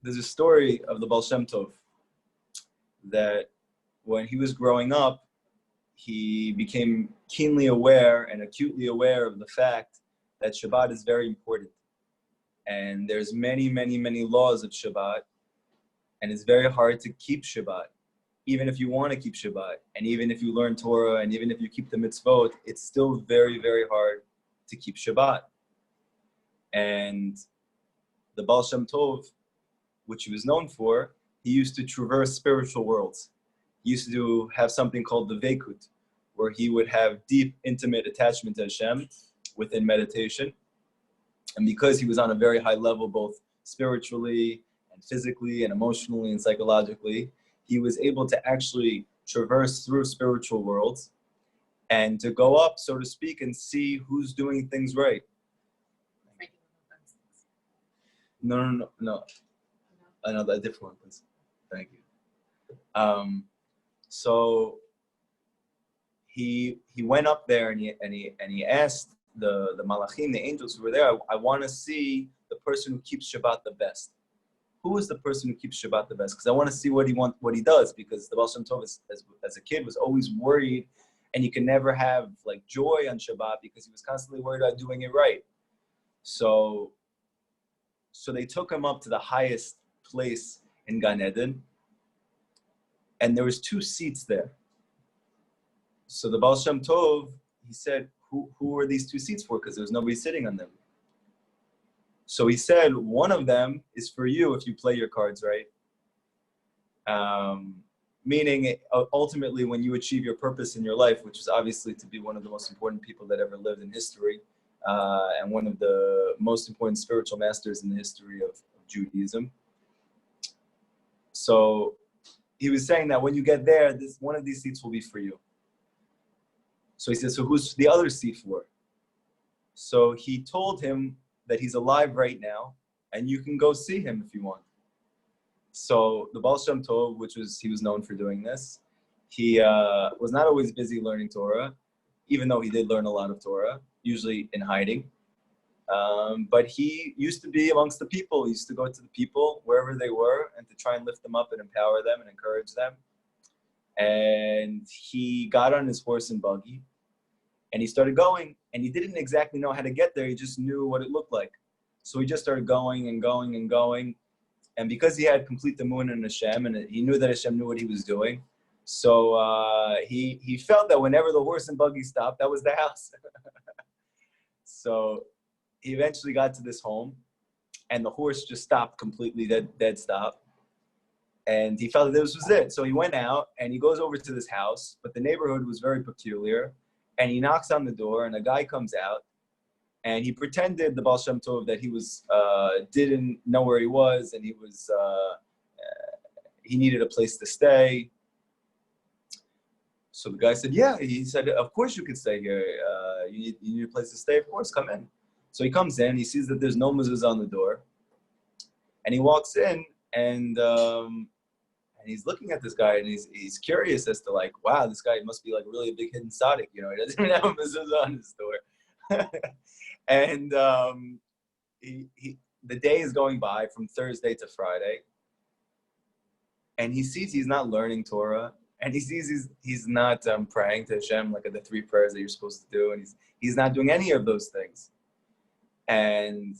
there's a story of the Baal Shem Tov that when he was growing up, he became keenly aware and acutely aware of the fact that Shabbat is very important. And there's many, many, many laws of Shabbat, and it's very hard to keep Shabbat. Even if you want to keep Shabbat, and even if you learn Torah, and even if you keep the mitzvot, it's still very, very hard to keep Shabbat. And the Baal Shem Tov, which he was known for, he used to traverse spiritual worlds. He used to have something called the Veikut, where he would have deep, intimate attachment to Hashem within meditation. And because he was on a very high level, both spiritually and physically and emotionally and psychologically, he was able to actually traverse through spiritual worlds and to go up, so to speak, and see who's doing things right. No. Another different one, please. Thank you. So he went up there and he asked the malachim, the angels who were there, I want to see the person who keeps Shabbat the best. Who is the person who keeps Shabbat the best? Because I want to see what he does. Because the Baal Shem Tov, as a kid, was always worried, and you can never have like joy on Shabbat because he was constantly worried about doing it right. So they took him up to the highest place in Gan Eden, and there was 2 seats there. So the Baal Shem Tov, he said, who are these 2 seats for? Because there was nobody sitting on them. So he said, one of them is for you if you play your cards right. Meaning, ultimately, when you achieve your purpose in your life, which is obviously to be one of the most important people that ever lived in history, and one of the most important spiritual masters in the history of Judaism. So he was saying that when you get there, one of these seats will be for you. So he said, so who's the other seat for? So he told him that he's alive right now, and you can go see him if you want. So the Baal Shem Tov, he was known for doing this, he was not always busy learning Torah, even though he did learn a lot of Torah, usually in hiding. But he used to be amongst the people. He used to go to the people wherever they were and to try and lift them up and empower them and encourage them. And he got on his horse and buggy, and he started going, and he didn't exactly know how to get there. He just knew what it looked like. So he just started going and going and going. And because he had complete emunah in Hashem, and he knew that Hashem knew what he was doing, so he felt that whenever the horse and buggy stopped, that was the house. So he eventually got to this home, and the horse just stopped completely, dead stop. And he felt that this was it. So he went out, and he goes over to this house, but the neighborhood was very peculiar. And he knocks on the door, and a guy comes out, and he pretended, the Baal Shem Tov, that he was didn't know where he was, and he needed a place to stay. So the guy said, yeah. He said, of course you can stay here. You need a place to stay? Of course, come in. So he comes in, he sees that there's no mezuzah on the door, and he walks in, and he's looking at this guy, and he's curious as to, like, wow, this guy must be like really a big hidden tzaddik, he doesn't even have a mezuzah on his door. And the day is going by from Thursday to Friday, and he sees he's not learning Torah, and he sees he's not praying to Hashem like the 3 prayers that you're supposed to do, and he's not doing any of those things. And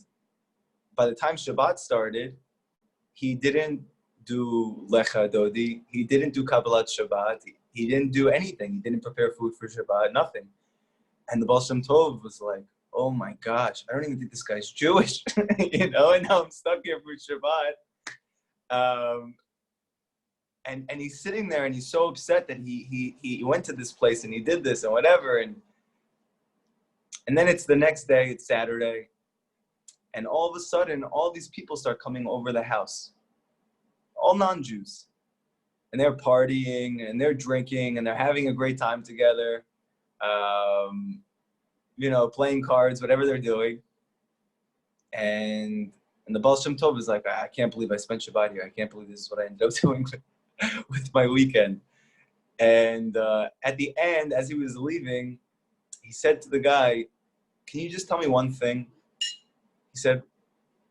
by the time Shabbat started, he didn't do Lecha Dodi, he didn't do Kabbalat Shabbat, he didn't do anything, he didn't prepare food for Shabbat, nothing. And the Baal Shem Tov was like, oh my gosh, I don't even think this guy's Jewish, and now I'm stuck here for Shabbat. And he's sitting there, and he's so upset that he went to this place and he did this and whatever. And then it's the next day, it's Saturday, and all of a sudden, all these people start coming over the house, all non-Jews. And they're partying, and they're drinking, and they're having a great time together, playing cards, whatever they're doing. And the Baal Shem Tov is like, I can't believe I spent Shabbat here. I can't believe this is what I ended up doing with my weekend. And at the end, as he was leaving, he said to the guy, can you just tell me one thing? He said,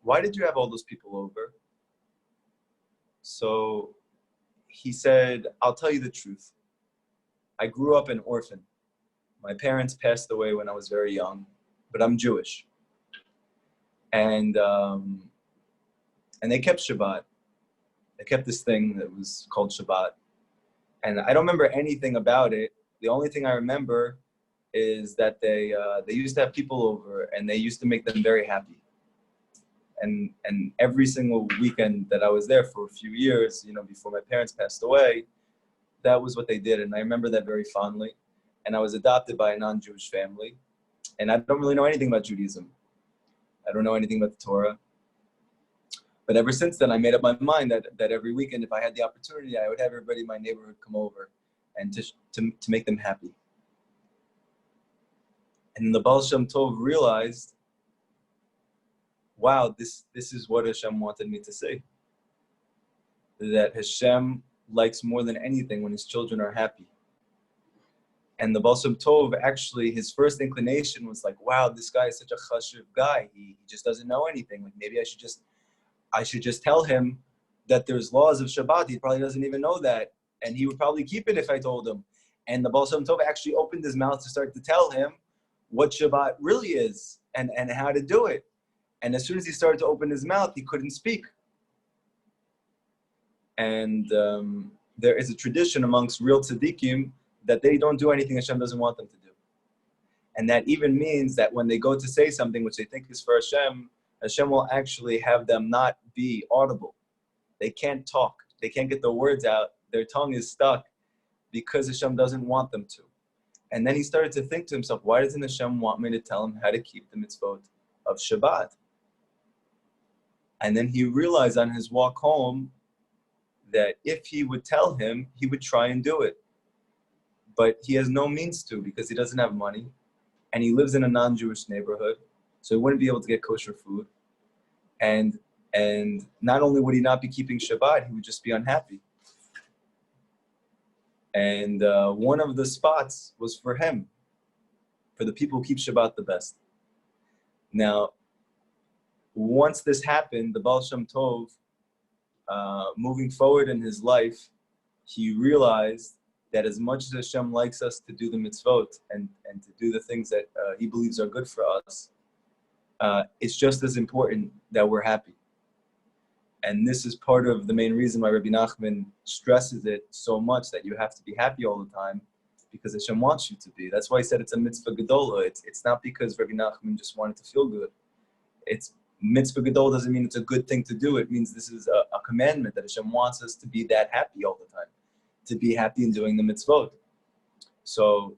why did you have all those people over? So he said, I'll tell you the truth. I grew up an orphan. My parents passed away when I was very young, but I'm Jewish. And they kept Shabbat. They kept this thing that was called Shabbat. And I don't remember anything about it. The only thing I remember is that they used to have people over and they used to make them very happy. And every single weekend that I was there for a few years, before my parents passed away, that was what they did. And I remember that very fondly. And I was adopted by a non-Jewish family. And I don't really know anything about Judaism. I don't know anything about the Torah. But ever since then, I made up my mind that every weekend, if I had the opportunity, I would have everybody in my neighborhood come over and to make them happy. And the Baal Shem Tov realized, wow, this is what Hashem wanted me to say. That Hashem likes more than anything when his children are happy. And the Baal Shem Tov, actually, his first inclination was like, wow, this guy is such a chashuv guy. He just doesn't know anything. Like, maybe I should just tell him that there's laws of Shabbat. He probably doesn't even know that. And he would probably keep it if I told him. And the Baal Shem Tov actually opened his mouth to start to tell him what Shabbat really is and how to do it. And as soon as he started to open his mouth, he couldn't speak. And there is a tradition amongst real tzaddikim that they don't do anything Hashem doesn't want them to do. And that even means that when they go to say something which they think is for Hashem, Hashem will actually have them not be audible. They can't talk. They can't get the words out. Their tongue is stuck because Hashem doesn't want them to. And then he started to think to himself, why doesn't Hashem want me to tell him how to keep the mitzvot of Shabbat? And then he realized on his walk home that if he would tell him, he would try and do it. But he has no means to because he doesn't have money. And he lives in a non-Jewish neighborhood. So he wouldn't be able to get kosher food. And not only would he not be keeping Shabbat, he would just be unhappy. And one of the spots was for him, for the people who keep Shabbat the best. Now, once this happened, the Baal Shem Tov, moving forward in his life, he realized that as much as Hashem likes us to do the mitzvot and to do the things that he believes are good for us, it's just as important that we're happy. And this is part of the main reason why Rabbi Nachman stresses it so much, that you have to be happy all the time, because Hashem wants you to be. That's why he said it's a mitzvah gedola. It's not because Rabbi Nachman just wanted to feel good. It's mitzvah gedola doesn't mean it's a good thing to do. It means this is a commandment that Hashem wants us to be that happy all the time, to be happy in doing the mitzvot. So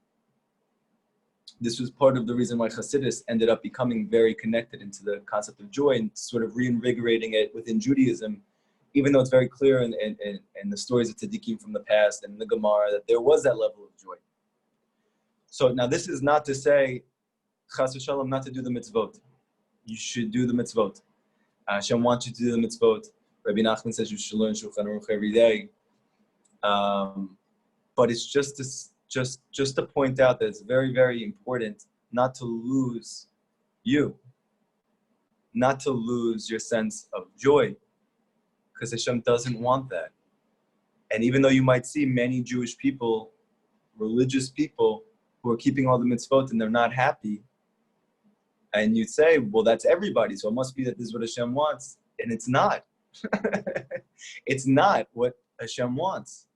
this was part of the reason why Hasidus ended up becoming very connected into the concept of joy and sort of reinvigorating it within Judaism, even though it's very clear in the stories of tzaddikim from the past and in the Gemara that there was that level of joy. So now this is not to say, chas v'shalom, not to do the mitzvot. You should do the mitzvot. Hashem wants you to do the mitzvot. Rabbi Nachman says you should learn Shulchan Aruch every day. But it's just to point out that it's very, very important not to lose you, not to lose your sense of joy, because Hashem doesn't want that. And even though you might see many Jewish people, religious people, who are keeping all the mitzvot and they're not happy, and you'd say, well, that's everybody, so it must be that this is what Hashem wants. And it's not. It's not what Hashem wants.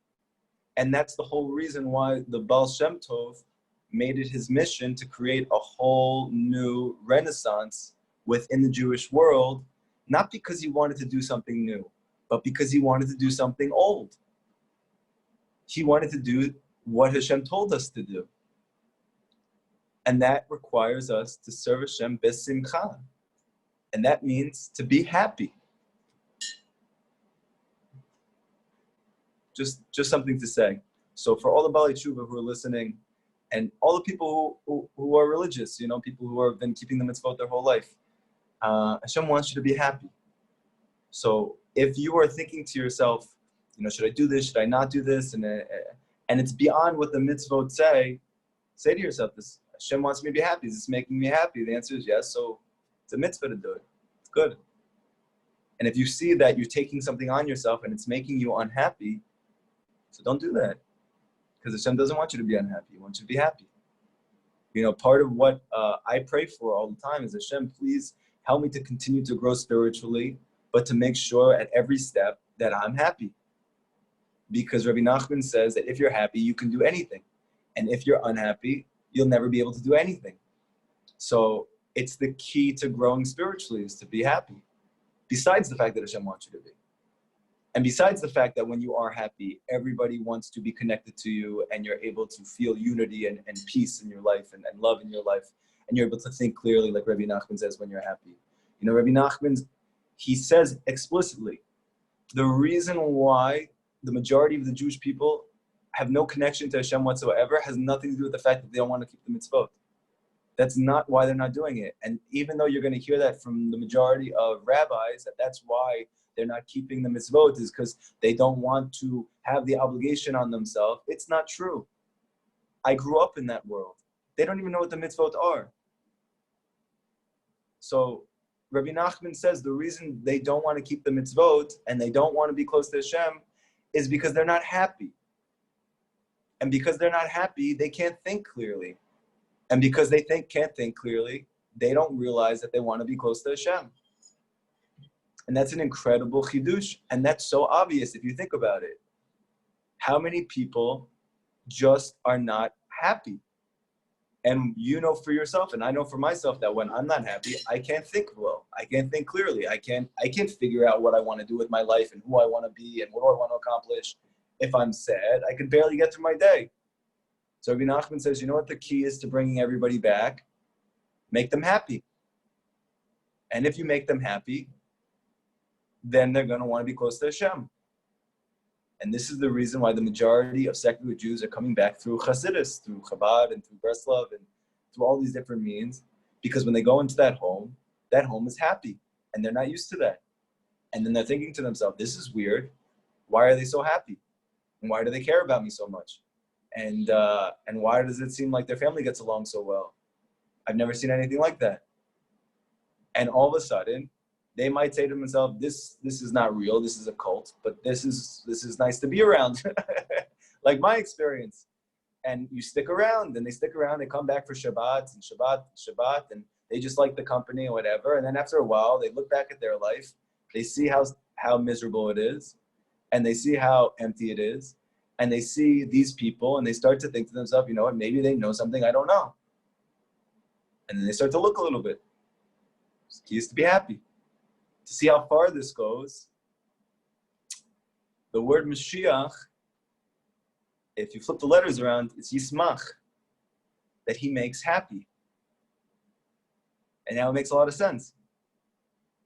And that's the whole reason why the Baal Shem Tov made it his mission to create a whole new renaissance within the Jewish world, not because he wanted to do something new, but because he wanted to do something old. He wanted to do what Hashem told us to do. And that requires us to serve Hashem besimcha. And that means to be happy. Just something to say. So for all the Baalei Tshuva who are listening, and all the people who are religious, people who have been keeping the mitzvot their whole life, Hashem wants you to be happy. So if you are thinking to yourself, should I do this? Should I not do this? And it's beyond what the mitzvot say to yourself, this Hashem wants me to be happy. Is this making me happy? The answer is yes. So it's a mitzvah to do it. It's good. And if you see that you're taking something on yourself and it's making you unhappy, so don't do that. Because Hashem doesn't want you to be unhappy. He wants you to be happy. Part of what I pray for all the time is, Hashem, please help me to continue to grow spiritually, but to make sure at every step that I'm happy. Because Rabbi Nachman says that if you're happy, you can do anything. And if you're unhappy, you'll never be able to do anything. So it's the key to growing spiritually, is to be happy. Besides the fact that Hashem wants you to be. And besides the fact that when you are happy, everybody wants to be connected to you, and you're able to feel unity and peace in your life and love in your life. And you're able to think clearly, like Rabbi Nachman says, when you're happy. Rabbi Nachman, he says explicitly, the reason why the majority of the Jewish people have no connection to Hashem whatsoever has nothing to do with the fact that they don't want to keep the mitzvot. That's not why they're not doing it. And even though you're going to hear that from the majority of rabbis, that's why they're not keeping the mitzvot, is because they don't want to have the obligation on themselves. It's not true. I grew up in that world. They don't even know what the mitzvot are. So Rabbi Nachman says the reason they don't want to keep the mitzvot and they don't want to be close to Hashem is because they're not happy. And because they're not happy, they can't think clearly. And because they can't think clearly, they don't realize that they want to be close to Hashem. And that's an incredible chidush. And that's so obvious if you think about it. How many people just are not happy? And you know for yourself, and I know for myself, that when I'm not happy, I can't think well. I can't think clearly. I can't figure out what I want to do with my life and who I want to be and what do I want to accomplish. If I'm sad, I could barely get through my day. So Rabbi Nachman says, you know what the key is to bringing everybody back? Make them happy. And if you make them happy, then they're going to want to be close to Hashem. And this is the reason why the majority of secular Jews are coming back through Hasidus, through Chabad, and through Breslov, and through all these different means. Because when they go into that home is happy. And they're not used to that. And then they're thinking to themselves, this is weird. Why are they so happy? And why do they care about me so much? And why does it seem like their family gets along so well? I've never seen anything like that. And all of a sudden, they might say to themselves, this is not real, this is a cult, but this is nice to be around. Like my experience. And you stick around, and they stick around, they come back for Shabbat, and they just like the company or whatever. And then after a while, they look back at their life, they see how miserable it is, and they see how empty it is, and they see these people, and they start to think to themselves, you know what, maybe they know something I don't know. And then they start to look a little bit. The key is to be happy. To see how far this goes, the word Mashiach, if you flip the letters around, it's Yismach, that he makes happy. And now it makes a lot of sense.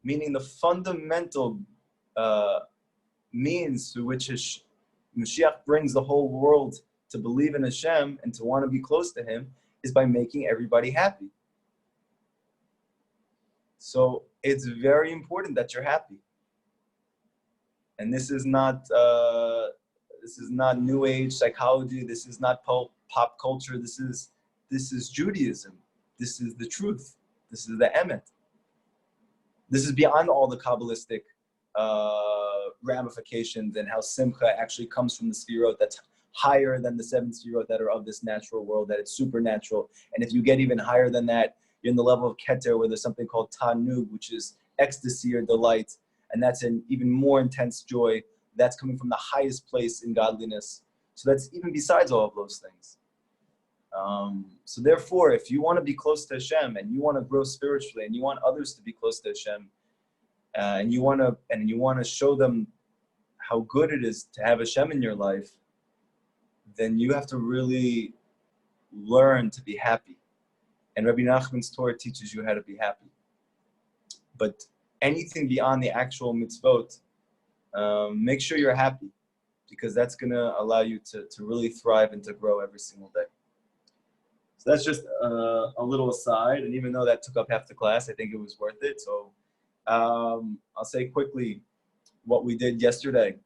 Meaning the fundamental means through which Mashiach brings the whole world to believe in Hashem and to want to be close to him is by making everybody happy. So it's very important that you're happy. And this is not new age psychology. This is not pop culture. This is Judaism. This is the truth. This is the emet. This is beyond all the Kabbalistic ramifications and how Simcha actually comes from the Sfirot that's higher than the 7 Sfirot that are of this natural world, that it's supernatural. And if you get even higher than that, you're in the level of Keter, where there's something called Tanug, which is ecstasy or delight. And that's an even more intense joy. That's coming from the highest place in godliness. So that's even besides all of those things. So therefore, if you want to be close to Hashem and you want to grow spiritually and you want others to be close to Hashem, and you want to show them how good it is to have Hashem in your life, then you have to really learn to be happy. And Rabbi Nachman's Torah teaches you how to be happy. But anything beyond the actual mitzvot, make sure you're happy, because that's going to allow you to really thrive and to grow every single day. So that's just a little aside. And even though that took up half the class, I think it was worth it. So I'll say quickly what we did yesterday.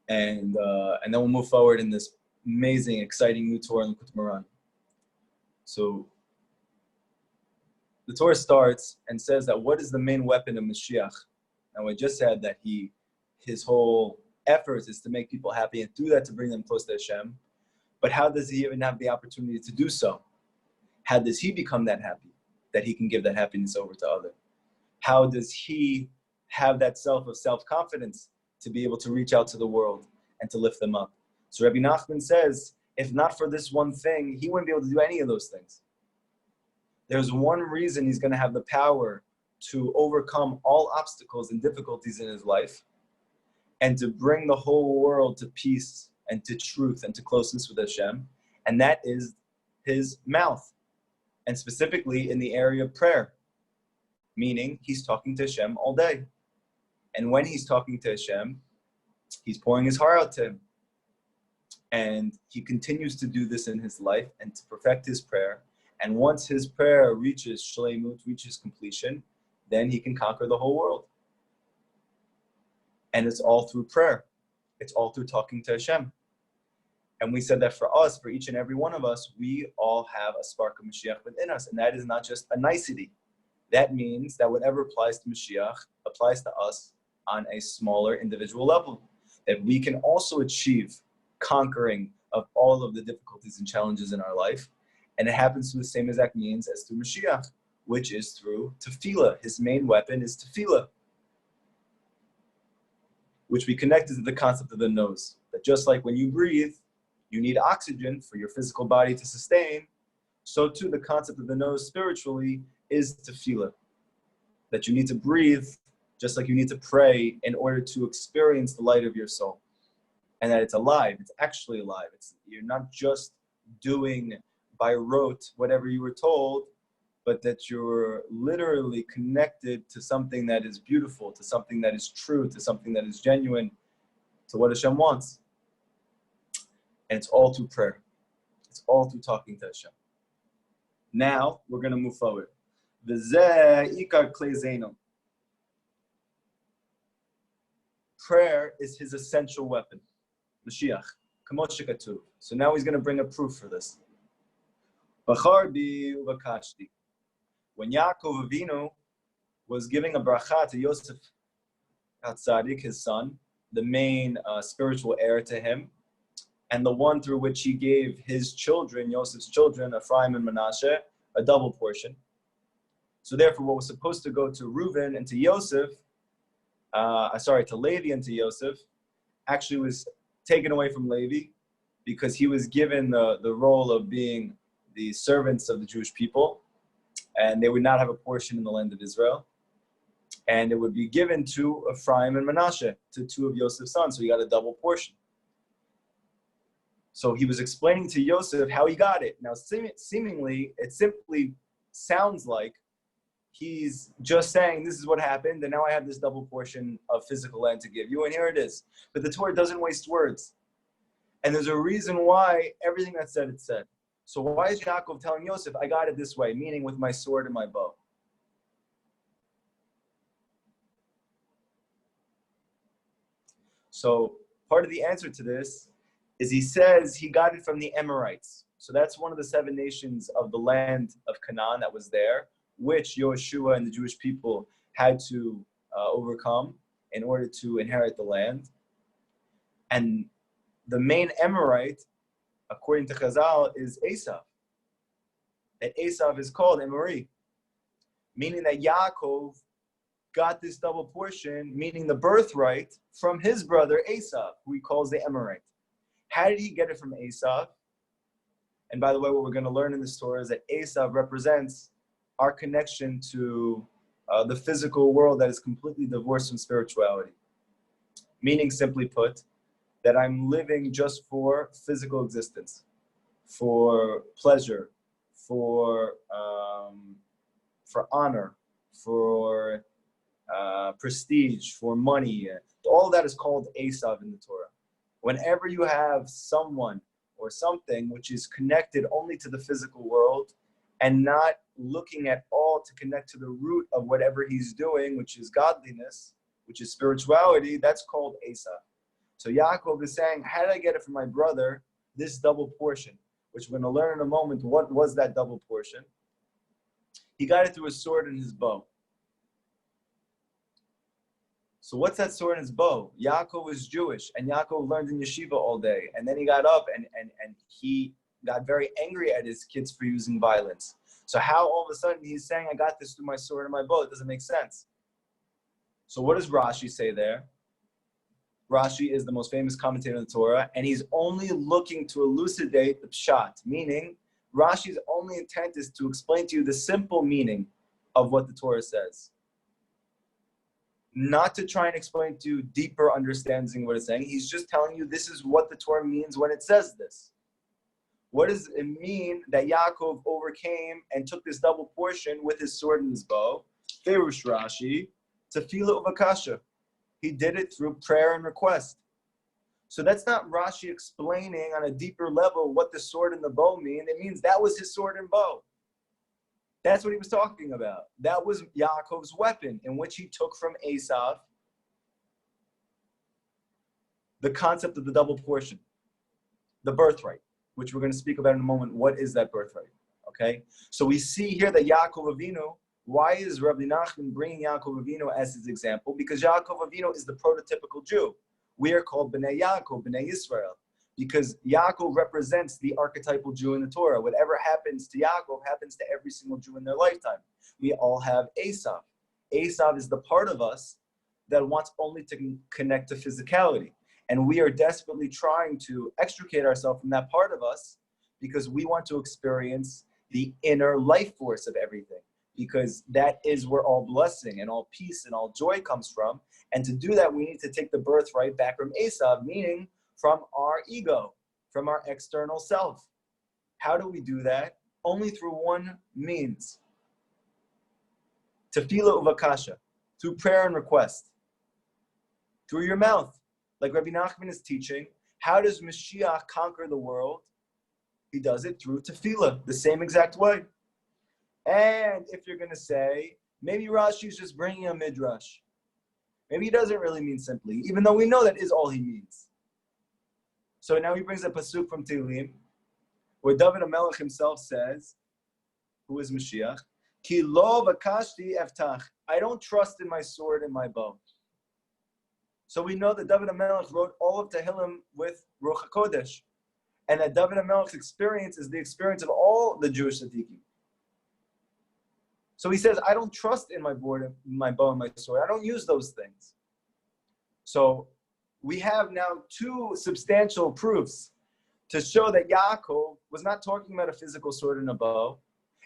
And then we'll move forward in this amazing, exciting new Torah in Likutey Moharan. So the Torah starts and says that what is the main weapon of Mashiach? Now, I just said that his whole effort is to make people happy and through that to bring them close to Hashem. But how does he even have the opportunity to do so? How does he become that happy, that he can give that happiness over to others? How does he have that self-confidence to be able to reach out to the world and to lift them up? So Rabbi Nachman says, if not for this one thing, he wouldn't be able to do any of those things. There's one reason he's going to have the power to overcome all obstacles and difficulties in his life and to bring the whole world to peace and to truth and to closeness with Hashem, and that is his mouth, and specifically in the area of prayer, meaning he's talking to Hashem all day. And when he's talking to Hashem, he's pouring his heart out to him. And he continues to do this in his life and to perfect his prayer. And once his prayer reaches shleimut, reaches completion, then he can conquer the whole world. And it's all through prayer. It's all through talking to Hashem. And we said that for us, for each and every one of us, we all have a spark of Mashiach within us. And that is not just a nicety. That means that whatever applies to Mashiach applies to us on a smaller individual level. That we can also achieve conquering of all of the difficulties and challenges in our life. And it happens through the same exact means as through Mashiach, which is through tefillah. His main weapon is tefillah, which we connected to the concept of the nose. That just like when you breathe, you need oxygen for your physical body to sustain, so too the concept of the nose spiritually is tefillah. That you need to breathe just like you need to pray in order to experience the light of your soul. And that it's alive, it's actually alive. You're not just doing by rote whatever you were told, but that you're literally connected to something that is beautiful, to something that is true, to something that is genuine, to what Hashem wants. And it's all through prayer. It's all through talking to Hashem. Now, we're going to move forward. Prayer is his essential weapon. Mashiach. So now he's going to bring a proof for this. When Yaakov Avinu was giving a bracha to Yosef HaTzadik, his son, the main spiritual heir to him, and the one through which he gave his children, Yosef's children, Ephraim and Manasseh, a double portion. So therefore, what was supposed to go to Reuven and to Yosef, to Levi and to Yosef, actually was taken away from Levi because he was given the role of being the servants of the Jewish people, and they would not have a portion in the land of Israel. And it would be given to Ephraim and Manasseh, to two of Yosef's sons, so he got a double portion. So he was explaining to Yosef how he got it. Now, seemingly, it simply sounds like he's just saying, this is what happened, and now I have this double portion of physical land to give you, and here it is. But the Torah doesn't waste words. And there's a reason why everything that's said, it's said. So why is Yaakov telling Yosef, I got it this way, meaning with my sword and my bow? So part of the answer to this is he says he got it from the Amorites. So that's one of the 7 nations of the land of Canaan that was there, which Yoshua and the Jewish people had to overcome in order to inherit the land. And the main Amorite, according to Chazal, is Esav. That Esav is called Emori, meaning that Yaakov got this double portion, meaning the birthright, from his brother Esav, who he calls the Amorite. How did he get it from Esav? And by the way, what we're going to learn in this story is that Esav represents our connection to the physical world that is completely divorced from spirituality. Meaning, simply put, that I'm living just for physical existence, for pleasure, for honor, for prestige, for money. All that is called Esav in the Torah. Whenever you have someone or something which is connected only to the physical world and not looking at all to connect to the root of whatever he's doing, which is godliness, which is spirituality, that's called Esav. So Yaakov is saying, how did I get it from my brother, this double portion? Which we're going to learn in a moment, what was that double portion? He got it through a sword and his bow. So what's that sword and his bow? Yaakov was Jewish, and Yaakov learned in yeshiva all day. And then he got up and he got very angry at his kids for using violence. So how all of a sudden he's saying, I got this through my sword and my bow? It doesn't make sense. So what does Rashi say there? Rashi is the most famous commentator in the Torah, and he's only looking to elucidate the pshat, meaning Rashi's only intent is to explain to you the simple meaning of what the Torah says. Not to try and explain to you deeper understanding what it's saying. He's just telling you this is what the Torah means when it says this. What does it mean that Yaakov overcame and took this double portion with his sword and his bow? Ferush Rashi, tefillah uvakasha. He did it through prayer and request. So that's not Rashi explaining on a deeper level what the sword and the bow mean. It means that was his sword and bow. That's what he was talking about. That was Yaakov's weapon, in which he took from Esav the concept of the double portion, the birthright, which we're going to speak about in a moment. What is that birthright? Okay? So we see here that Yaakov Avinu, why is Rabbi Nachman bringing Yaakov Avinu as his example? Because Yaakov Avinu is the prototypical Jew. We are called Bnei Yaakov, Bnei Yisrael, because Yaakov represents the archetypal Jew in the Torah. Whatever happens to Yaakov happens to every single Jew in their lifetime. We all have Esav. Esav is the part of us that wants only to connect to physicality. And we are desperately trying to extricate ourselves from that part of us because we want to experience the inner life force of everything, because that is where all blessing and all peace and all joy comes from. And to do that, we need to take the birthright back from Esav, meaning from our ego, from our external self. How do we do that? Only through one means. Tefillah uvakasha, through prayer and request. Through your mouth. Like Rabbi Nachman is teaching, how does Mashiach conquer the world? He does it through tefillah, the same exact way. And if you're going to say, maybe Rashi's just bringing a midrash. Maybe he doesn't really mean simply, even though we know that is all he means. So now he brings a pasuk from Tehillim, where David HaMelech himself says, who is Mashiach, Ki lo v'kashti eftach. I don't trust in my sword and my bow. So we know that David HaMelech wrote all of Tehillim with Ruach HaKodesh, and that David HaMelech's experience is the experience of all the Jewish tzaddikim. So he says, I don't trust in my bow and my sword. I don't use those things. So we have now two substantial proofs to show that Yaakov was not talking about a physical sword and a bow.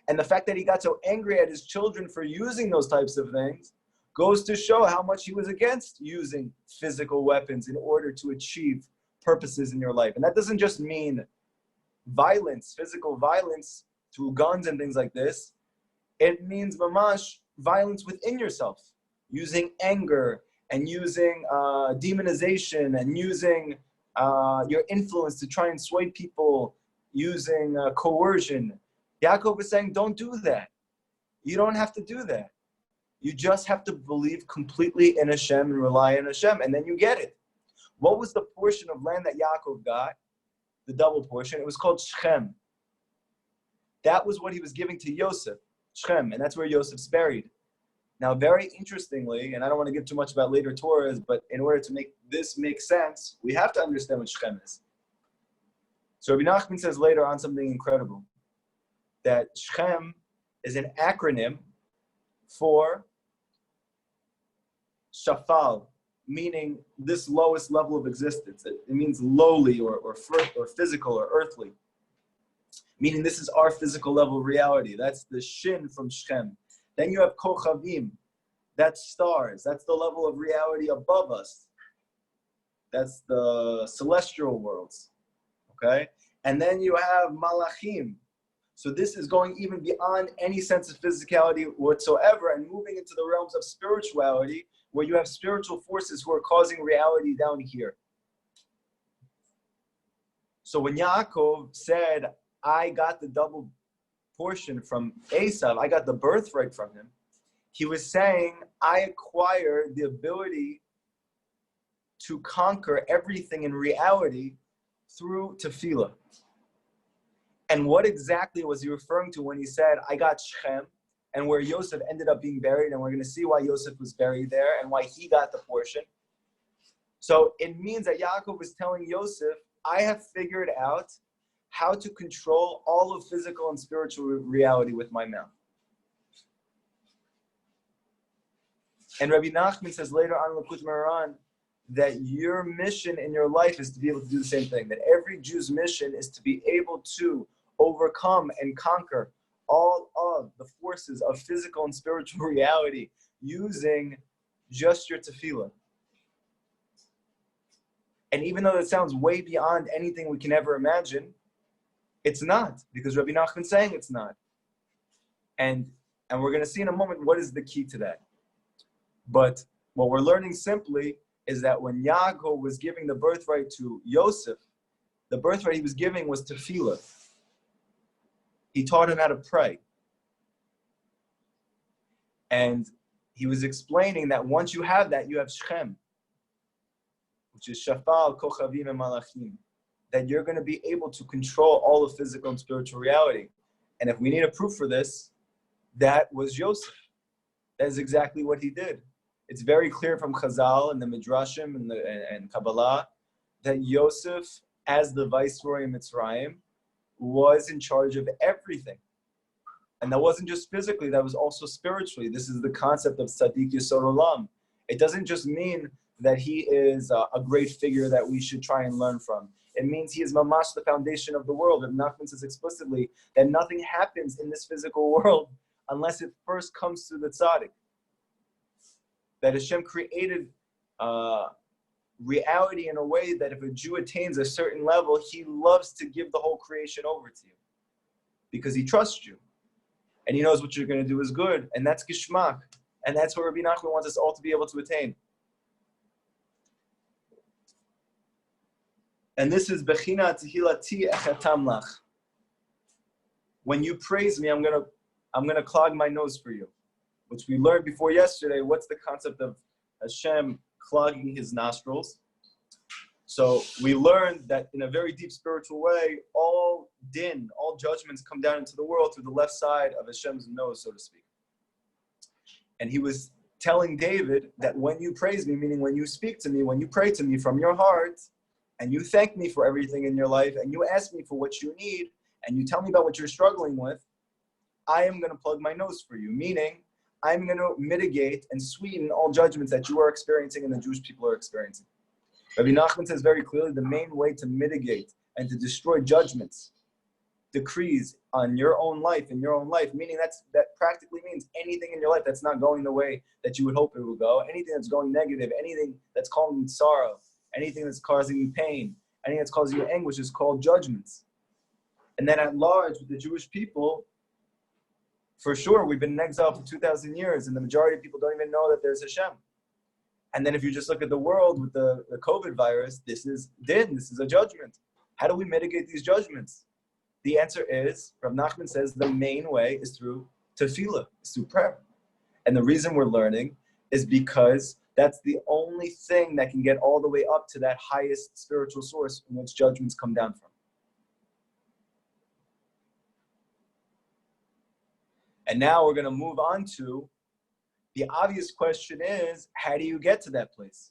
And the fact that he got so angry at his children for using those types of things goes to show how much he was against using physical weapons in order to achieve purposes in your life. And that doesn't just mean violence, physical violence through guns and things like this. It means mamash, violence within yourself, using anger and using demonization and using your influence to try and sway people, using coercion. Yaakov is saying, don't do that. You don't have to do that. You just have to believe completely in Hashem and rely on Hashem, and then you get it. What was the portion of land that Yaakov got? The double portion. It was called Shechem. That was what he was giving to Yosef, Shechem, and that's where Yosef's buried. Now, very interestingly, and I don't want to give too much about later Torahs, but in order to make this make sense, we have to understand what Shechem is. So Rabbi Nachman says later on something incredible, that Shechem is an acronym for Shafal, meaning this lowest level of existence. It means lowly or physical or earthly, meaning this is our physical level of reality. That's the Shin from Shechem. Then you have Kochavim, that's stars. That's the level of reality above us. That's the celestial worlds, okay? And then you have Malachim. So this is going even beyond any sense of physicality whatsoever and moving into the realms of spirituality, where you have spiritual forces who are causing reality down here. So when Yaakov said, I got the double portion from Esav, I got the birthright from him, he was saying, I acquired the ability to conquer everything in reality through tefillah. And what exactly was he referring to when he said, I got Shechem, and where Yosef ended up being buried, and we're going to see why Yosef was buried there and why he got the portion. So it means that Yaakov was telling Yosef, I have figured out how to control all of physical and spiritual reality with my mouth. And Rabbi Nachman says later on in Likutey Moharan that your mission in your life is to be able to do the same thing. That every Jew's mission is to be able to overcome and conquer all of the forces of physical and spiritual reality using just your tefillah. And even though that sounds way beyond anything we can ever imagine, it's not, because Rabbi Nachman's saying it's not. And we're going to see in a moment what is the key to that. But what we're learning simply is that when Yaakov was giving the birthright to Yosef, the birthright he was giving was tefillah. He taught him how to pray. And he was explaining that once you have that, you have Shechem, which is Shafal, Kochavim, and Malachim, that you're going to be able to control all of physical and spiritual reality. And if we need a proof for this, that was Yosef. That is exactly what he did. It's very clear from Chazal and the Midrashim and Kabbalah that Yosef, as the viceroy in Mitzrayim, was in charge of everything. And that wasn't just physically, that was also spiritually. This is the concept of Tzaddik Yesod Olam. It doesn't just mean that he is a great figure that we should try and learn from. It means he is mamash, the foundation of the world. And Nachman says explicitly that nothing happens in this physical world unless it first comes through the tzaddik. That Hashem created reality in a way that if a Jew attains a certain level, he loves to give the whole creation over to you because he trusts you. And he knows what you're going to do is good. And that's gishmak. And that's what Rabbi Nachman wants us all to be able to attain. And this is Bechina Tehilati Echatam Lach. When you praise me, I'm gonna clog my nose for you. Which we learned before yesterday. What's the concept of Hashem clogging his nostrils? So we learned that in a very deep spiritual way, all din, all judgments come down into the world through the left side of Hashem's nose, so to speak. And he was telling David that when you praise me, meaning when you speak to me, when you pray to me from your heart, and you thank me for everything in your life, and you ask me for what you need, and you tell me about what you're struggling with, I am going to plug my nose for you, meaning I'm going to mitigate and sweeten all judgments that you are experiencing and the Jewish people are experiencing. Rabbi Nachman says very clearly the main way to mitigate and to destroy judgments, decrees on your own life, meaning that practically means anything in your life that's not going the way that you would hope it would go, anything that's going negative, anything that's causing you sorrow, anything that's causing you pain, anything that's causing you anguish is called judgments. And then at large, with the Jewish people, for sure, we've been in exile for 2,000 years, and the majority of people don't even know that there's Hashem. And then if you just look at the world with the COVID virus, this is din, this is a judgment. How do we mitigate these judgments? The answer is, Rav Nachman says, the main way is through tefillah, is through prayer. And the reason we're learning is because that's the only thing that can get all the way up to that highest spiritual source in which judgments come down from. And now we're going to move on to the obvious question is, how do you get to that place?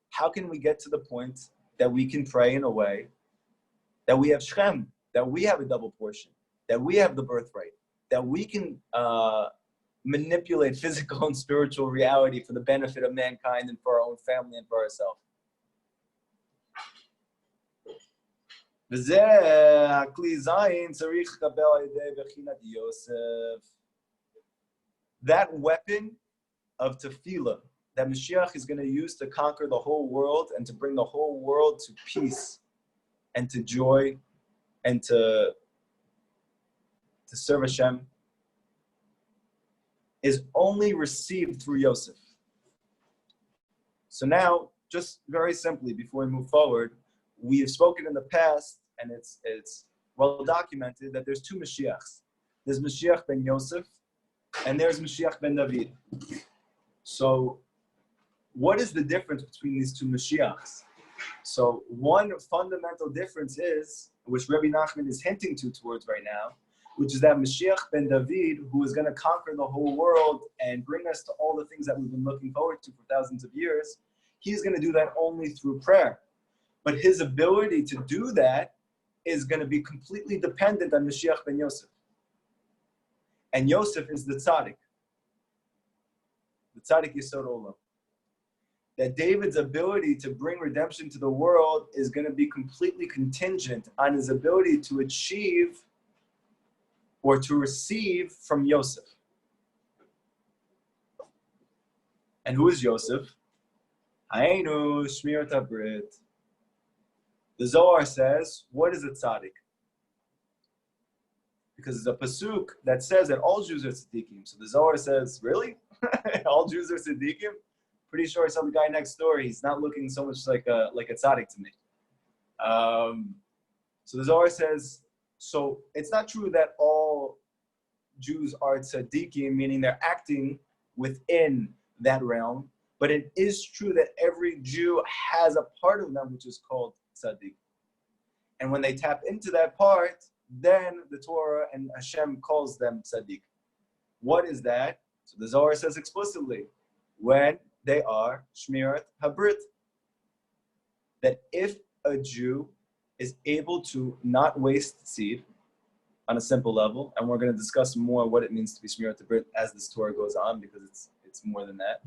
How can we get to the point that we can pray in a way that we have Shechem, that we have a double portion, that we have the birthright, that we can manipulate physical and spiritual reality for the benefit of mankind and for our own family and for ourselves? That weapon of tefillah that Mashiach is going to use to conquer the whole world and to bring the whole world to peace and to joy and to serve Hashem is only received through Yosef. So now, just very simply, before we move forward, we have spoken in the past, and it's well documented, that there's two Mashiachs. There's Mashiach ben Yosef, and there's Mashiach ben David. So what is the difference between these two Mashiachs? So one fundamental difference is, which Rabbi Nachman is hinting towards right now, which is that Mashiach ben David, who is going to conquer the whole world and bring us to all the things that we've been looking forward to for thousands of years, he's going to do that only through prayer. But his ability to do that is going to be completely dependent on Mashiach ben Yosef. And Yosef is the tzaddik. The tzaddik Yisod Olam. That David's ability to bring redemption to the world is going to be completely contingent on his ability to achieve or to receive from Yosef. And who is Yosef? Hainu Shmirat HaBrit. The Zohar says, what is a tzaddik? Because there's a pasuk that says that all Jews are tzaddikim. So the Zohar says, really? All Jews are tzaddikim? Pretty sure I saw the guy next door. He's not looking so much like a tzaddik to me. So the Zohar says, so it's not true that all Jews are tzaddikim, meaning they're acting within that realm, but it is true that every Jew has a part of them which is called tzaddik. And when they tap into that part, then the Torah and Hashem calls them tzaddik. What is that? So the Zohar says explicitly, when they are Shmirat HaBrit. That if a Jew is able to not waste seed on a simple level, and we're going to discuss more what it means to be Shmirat HaBrit as this Torah goes on, because it's more than that.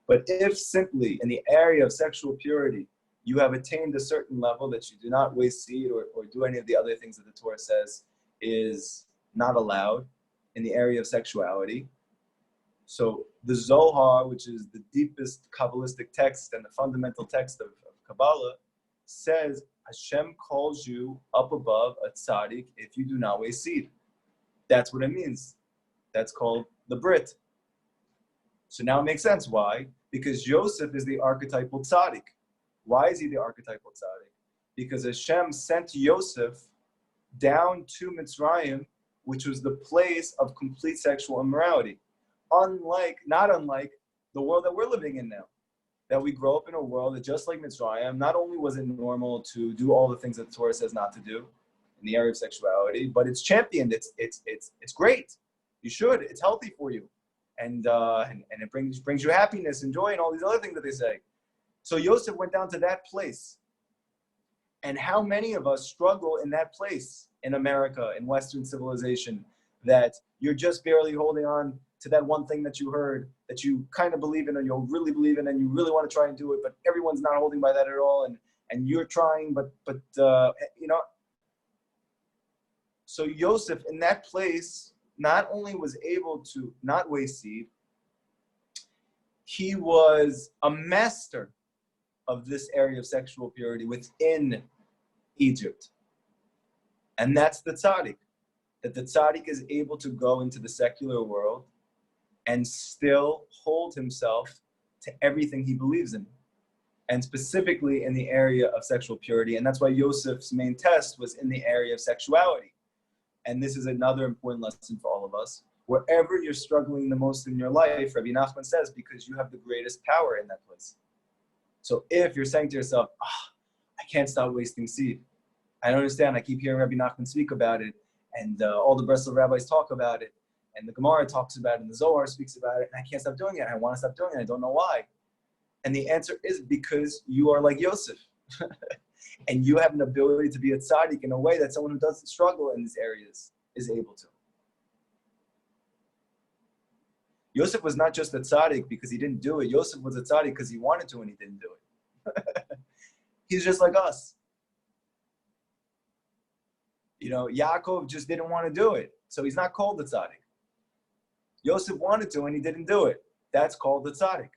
But if simply in the area of sexual purity, you have attained a certain level that you do not waste seed or do any of the other things that the Torah says is not allowed in the area of sexuality. So the Zohar, which is the deepest Kabbalistic text and the fundamental text of Kabbalah, says Hashem calls you up above a tzaddik if you do not waste seed. That's what it means. That's called the Brit. So now it makes sense. Why? Because Yosef is the archetypal tzaddik. Why is he the archetypal tzaddik? Because Hashem sent Yosef down to Mitzrayim, which was the place of complete sexual immorality. Not unlike the world that we're living in now. That we grow up in a world that, just like Mitzrayim, not only was it normal to do all the things that the Torah says not to do in the area of sexuality, but it's championed. It's great. You should. It's healthy for you, and it brings you happiness and joy and all these other things that they say. So Yosef went down to that place. And how many of us struggle in that place in America, in Western civilization, that you're just barely holding on to that one thing that you heard, that you kind of believe in, or you really believe in, and you really want to try and do it, but everyone's not holding by that at all, and you're trying, but you know. So Yosef, in that place, not only was able to not waste seed, he was a master of this area of sexual purity within Egypt. And that's the tzaddik. That the tzaddik is able to go into the secular world and still hold himself to everything he believes in. And specifically in the area of sexual purity. And that's why Yosef's main test was in the area of sexuality. And this is another important lesson for all of us. Wherever you're struggling the most in your life, Rabbi Nachman says, because you have the greatest power in that place. So if you're saying to yourself, I can't stop wasting seed. I don't understand. I keep hearing Rabbi Nachman speak about it. And all the Breslov rabbis talk about it. And the Gemara talks about it. And the Zohar speaks about it. And I can't stop doing it. I want to stop doing it. I don't know why. And the answer is because you are like Yosef. And you have an ability to be a tzaddik in a way that someone who doesn't struggle in these areas is able to. Yosef was not just a tzaddik because he didn't do it. Yosef was a tzaddik because he wanted to and he didn't do it. He's just like us. You know, Yaakov just didn't want to do it. So he's not called the tzaddik. Yosef wanted to and he didn't do it. That's called the tzaddik.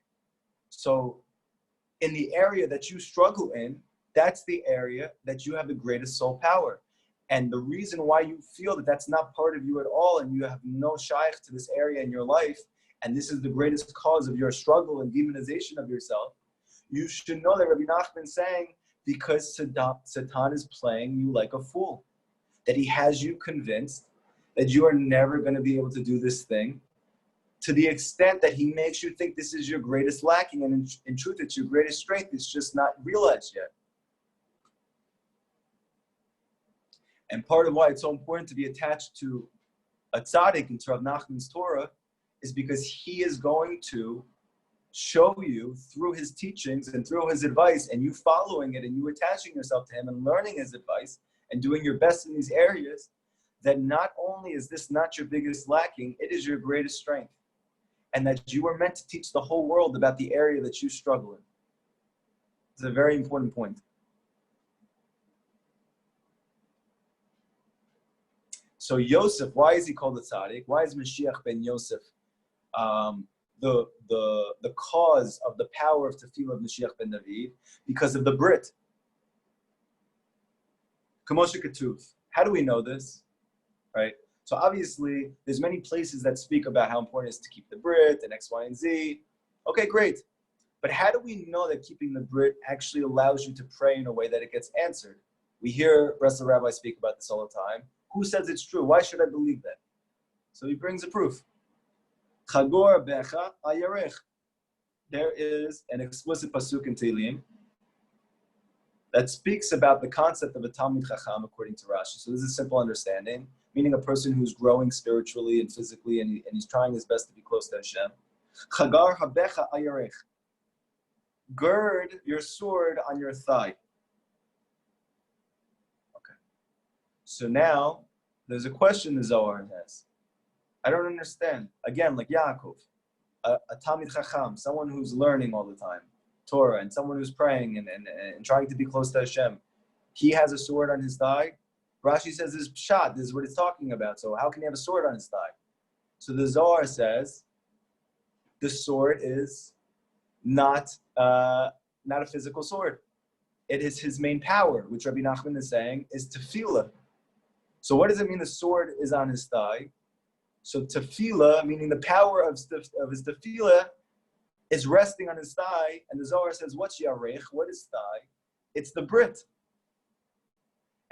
So in the area that you struggle in, that's the area that you have the greatest soul power. And the reason why you feel that that's not part of you at all and you have no shaykh to this area in your life, and this is the greatest cause of your struggle and demonization of yourself, you should know that Rabbi Nachman is saying, because Satan is playing you like a fool, that he has you convinced that you are never going to be able to do this thing, to the extent that he makes you think this is your greatest lacking, and in truth it's your greatest strength. It's just not realized yet. And part of why it's so important to be attached to a tzaddik in Rav Nachman's Torah is because he is going to show you through his teachings and through his advice, and you following it and you attaching yourself to him and learning his advice and doing your best in these areas, that not only is this not your biggest lacking, it is your greatest strength. And that you were meant to teach the whole world about the area that you struggle in. It's a very important point. So Yosef, why is he called a tzaddik? Why is Mashiach ben Yosef the cause of the power of tefillah of Mashiach ben David? Because of the Brit. Kamosha Ketuv. How do we know this? Right? So obviously, there's many places that speak about how important it is to keep the Brit and X, Y, and Z. Okay, great. But how do we know that keeping the Brit actually allows you to pray in a way that it gets answered? We hear Rabbi speak about this all the time. Who says it's true? Why should I believe that? So he brings a proof. Chagor becha ayarech. There is an explicit pasuk in Tehillim that speaks about the concept of a Talmid Chacham according to Rashi. So this is a simple understanding, meaning a person who's growing spiritually and physically, and he's trying his best to be close to Hashem. Chagar habecha ayarech. Gird your sword on your thigh. Okay. So now, there's a question the Zohar has. I don't understand. Again, like Yaakov, a Talmid Chacham, someone who's learning all the time, Torah, and someone who's praying and trying to be close to Hashem. He has a sword on his thigh. Rashi says this is pshat, this is what it's talking about. So how can he have a sword on his thigh? So the Zohar says the sword is not a physical sword. It is his main power, which Rabbi Nachman is saying is tefillah. So what does it mean the sword is on his thigh? So tefillah, meaning the power of his tefillah, is resting on his thigh. And the Zohar says, what's yarech? What is thigh? It's the Brit.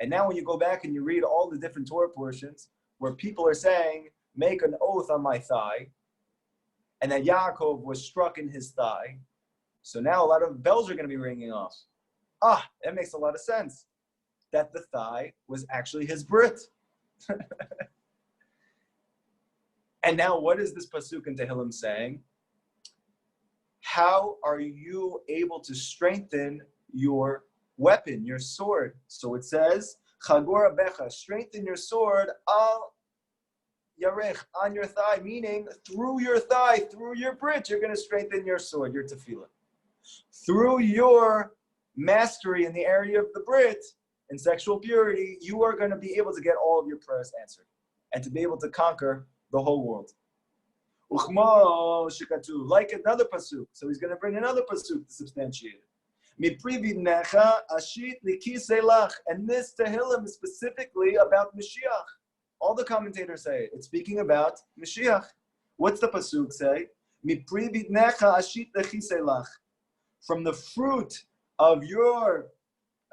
And now when you go back and you read all the different Torah portions where people are saying, make an oath on my thigh, and that Yaakov was struck in his thigh, so now a lot of bells are going to be ringing off. That makes a lot of sense. That the thigh was actually his Brit. And now what is this pasuk in Tehillim saying? How are you able to strengthen your weapon, your sword? So it says, Chagor becha, strengthen your sword al yarech, on your thigh, meaning through your thigh, through your Brit, you're going to strengthen your sword, your tefillah. Through your mastery in the area of the Brit and sexual purity, you are going to be able to get all of your prayers answered and to be able to conquer the whole world. Like another pasuk. So he's going to bring another pasuk to substantiate it. And this Tehillim is specifically about Mashiach. All the commentators say it. It's speaking about Mashiach. What's the pasuk say? From the fruit of your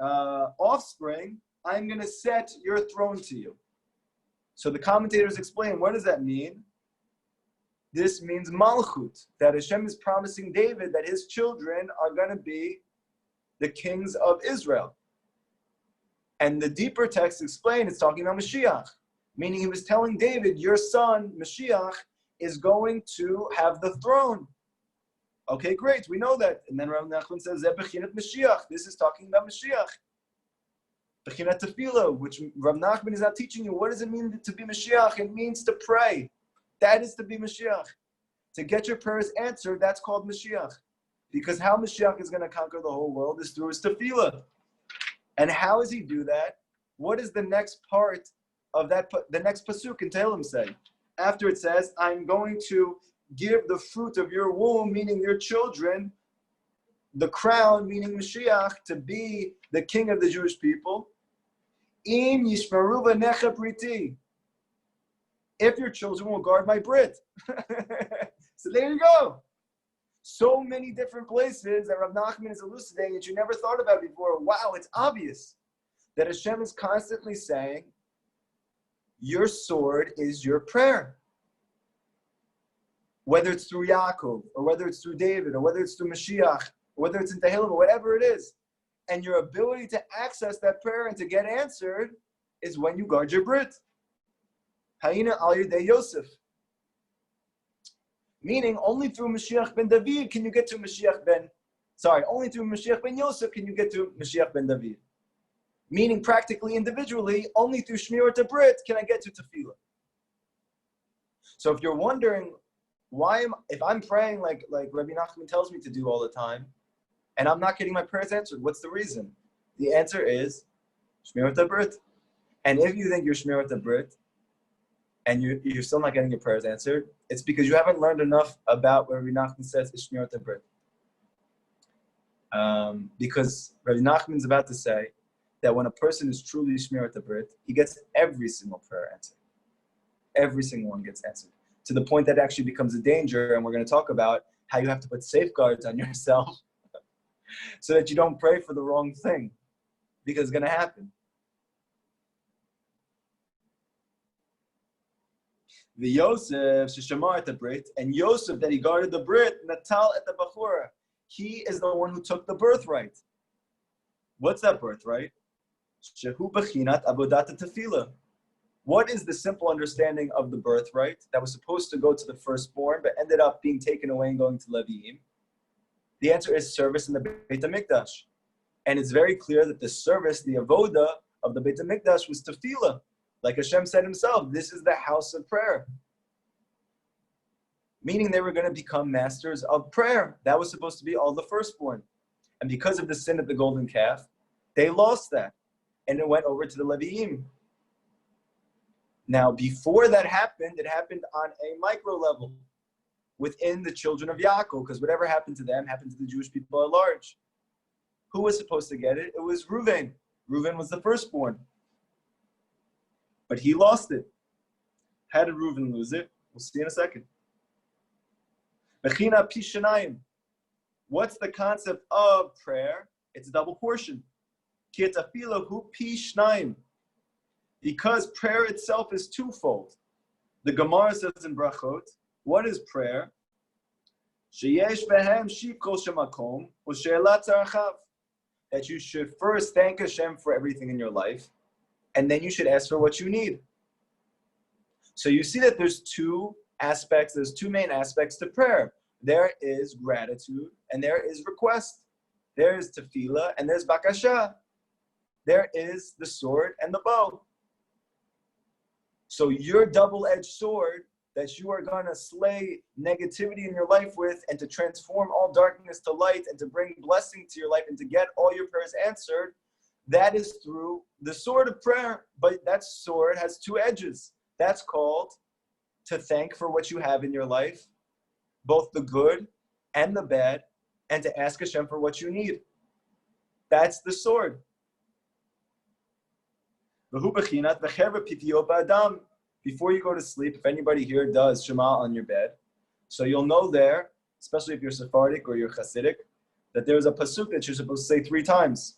offspring, I'm going to set your throne to you. So the commentators explain, what does that mean? This means Malchut, that Hashem is promising David that his children are going to be the kings of Israel. And the deeper text explain it's talking about Mashiach, meaning he was telling David, your son, Mashiach, is going to have the throne. Okay, great, we know that. And then Rav Nachman says, Zeh Bechinat Mashiach. This is talking about Mashiach. Bechinat Tefillah, which Rav Nachman is not teaching you. What does it mean to be Mashiach? It means to pray. That is to be Mashiach. To get your prayers answered, that's called Mashiach. Because how Mashiach is going to conquer the whole world is through his tefillah. And how does he do that? What is the next part of that, the next pasuk in Tehillim say? After it says, I'm going to give the fruit of your womb, meaning your children, the crown, meaning Mashiach, to be the king of the Jewish people. Im yishmaru v'necha briti. If your children will guard my Brit. So there you go. So many different places that Rav Nachman is elucidating that you never thought about before. Wow, it's obvious that Hashem is constantly saying, your sword is your prayer. Whether it's through Yaakov, or whether it's through David, or whether it's through Mashiach, or whether it's in Tehillim, or whatever it is. And your ability to access that prayer and to get answered is when you guard your Brit. Hayina al Yedei Yosef. Meaning, only through Mashiach ben David can you get to only through Mashiach ben Yosef can you get to Mashiach ben David. Meaning, practically, individually, only through Shmirat Brit can I get to Tefillah. So if you're wondering, if I'm praying like Rabbi Nachman tells me to do all the time, and I'm not getting my prayers answered, what's the reason? The answer is Shmirat Brit. And if you think you're Shmirat Brit, and you're still not getting your prayers answered, it's because you haven't learned enough about what Rabbi Nachman says is Shmirat Brit. Because Rabbi Nachman is about to say that when a person is truly Shmirat Brit, he gets every single prayer answered. Every single one gets answered. To the point that it actually becomes a danger, and we're going to talk about how you have to put safeguards on yourself so that you don't pray for the wrong thing, because it's going to happen. The Yosef sheshamar et the Brit, and Yosef that he guarded the Brit, natal et the bachura. He is the one who took the birthright. What's that birthright? Shehu bechinat avodat tefillah. What is the simple understanding of the birthright that was supposed to go to the firstborn but ended up being taken away and going to Leviim? The answer is service in the Beit HaMikdash. And it's very clear that the service, the avoda of the Beit HaMikdash was tefillah. Like Hashem said himself, this is the house of prayer. Meaning they were going to become masters of prayer. That was supposed to be all the firstborn. And because of the sin of the golden calf, they lost that. And it went over to the Leviim. Now, before that happened, it happened on a micro level within the children of Yaakov, because whatever happened to them happened to the Jewish people at large. Who was supposed to get it? It was Reuven. Reuven was the firstborn. But he lost it. How did Reuven lose it? We'll see in a second. Bechina pi shenayim. What's the concept of prayer? It's a double portion. Ki etafila hu pi shnayim. Because prayer itself is twofold. The Gemara says in Brachot, what is prayer? Sheyesh behem shivkol shemakom u'she'elat zarachav. That you should first thank Hashem for everything in your life, and then you should ask for what you need. So you see that there's two main aspects to prayer. There is gratitude, and there is request. There is tefillah, and there's bakasha. There is the sword and the bow. So your double-edged sword that you are going to slay negativity in your life with and to transform all darkness to light and to bring blessing to your life and to get all your prayers answered, that is through the sword of prayer. But that sword has two edges. That's called to thank for what you have in your life, both the good and the bad, and to ask Hashem for what you need. That's the sword. Before you go to sleep, if anybody here does Shema on your bed, so you'll know there, especially if you're Sephardic or you're Hasidic, that there's a pasuk that you're supposed to say 3 times.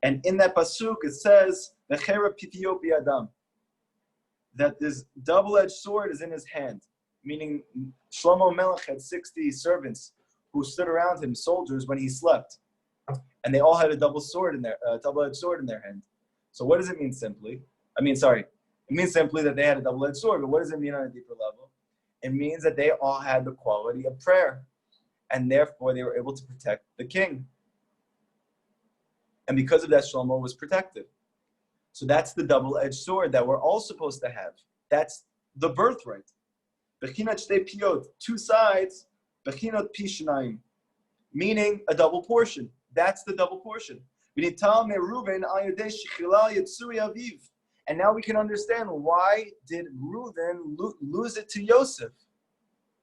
And in that pasuk, it says, that this double-edged sword is in his hand, meaning Shlomo Melech had 60 servants who stood around him, soldiers, when he slept. And they all had a double-edged sword in their hand. So what does it mean simply? It means simply that they had a double-edged sword, but what does it mean on a deeper level? It means that they all had the quality of prayer, and therefore they were able to protect the king. And because of that, Shlomo was protected. So that's the double-edged sword that we're all supposed to have. That's the birthright. Bechinat shtei piyot, 2 sides, bechinot pi shnayim, meaning a double portion. That's the double portion. And now we can understand why did Reuven lose it to Yosef.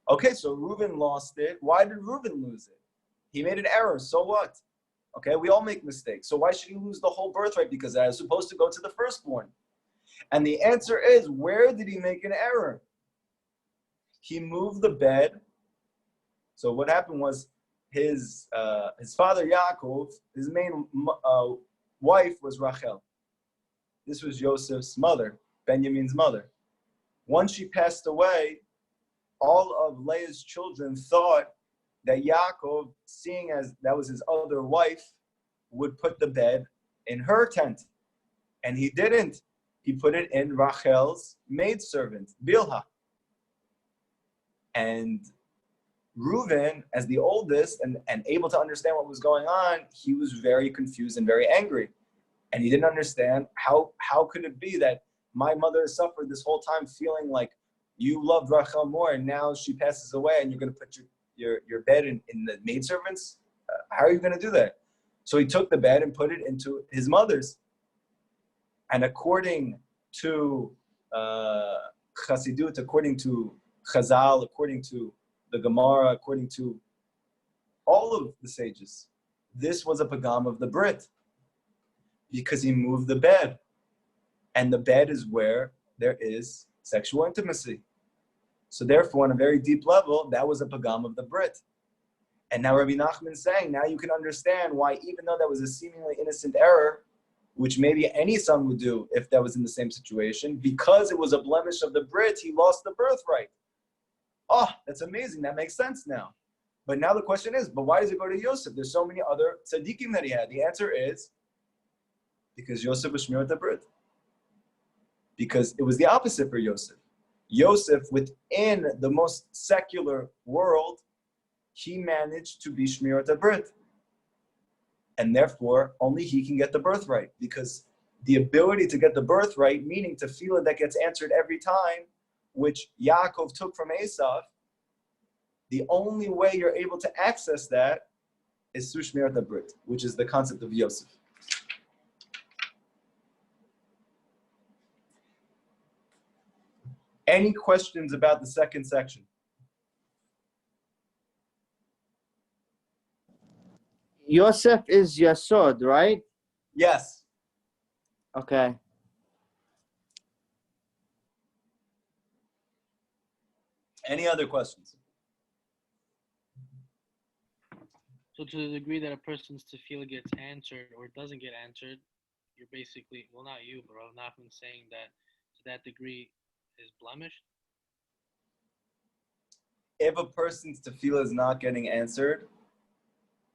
Okay, so Reuven lost it. Why did Reuven lose it? He made an error, so what? Okay, we all make mistakes. So why should he lose the whole birthright? Because that is supposed to go to the firstborn. And the answer is, where did he make an error? He moved the bed. So what happened was his father Yaakov, his main wife was Rachel. This was Joseph's mother, Benjamin's mother. Once she passed away, all of Leah's children thought that Yaakov, seeing as that was his other wife, would put the bed in her tent. And he didn't. he put it in Rachel's maidservant, Bilhah. And Reuven, as the oldest and able to understand what was going on, he was very confused and very angry. And he didn't understand how could it be that my mother has suffered this whole time feeling like you loved Rachel more, and now she passes away and you're going to put your bed in the maidservants? How are you going to do that? So he took the bed and put it into his mother's. And according to Chassidut, according to Chazal, according to the Gemara, according to all of the sages, this was a pagam of the Brit, because he moved the bed. And the bed is where there is sexual intimacy. So therefore, on a very deep level, that was a pagam of the Brit. And now Rabbi Nachman is saying, now you can understand why, even though that was a seemingly innocent error, which maybe any son would do if that was in the same situation, because it was a blemish of the Brit, he lost the birthright. Oh, that's amazing. That makes sense now. But now the question is, but why does it go to Yosef? There's so many other tzaddikim that he had. The answer is, because Yosef was shmirat the Brit. Because it was the opposite for Yosef. Yosef, within the most secular world, he managed to be shmirat the Brit. And therefore, only he can get the birthright. Because the ability to get the birthright, meaning to feel it that gets answered every time, which Yaakov took from Esav, the only way you're able to access that is through shmirat the Brit, which is the concept of Yosef. Any questions about the second section? Yosef is Yasod, right? Yes. Okay. Any other questions? So to the degree that a person's tefillah gets answered or doesn't get answered, you're basically, well, not you, but Rav Nachman saying that to that degree is blemished? If a person's tefillah is not getting answered,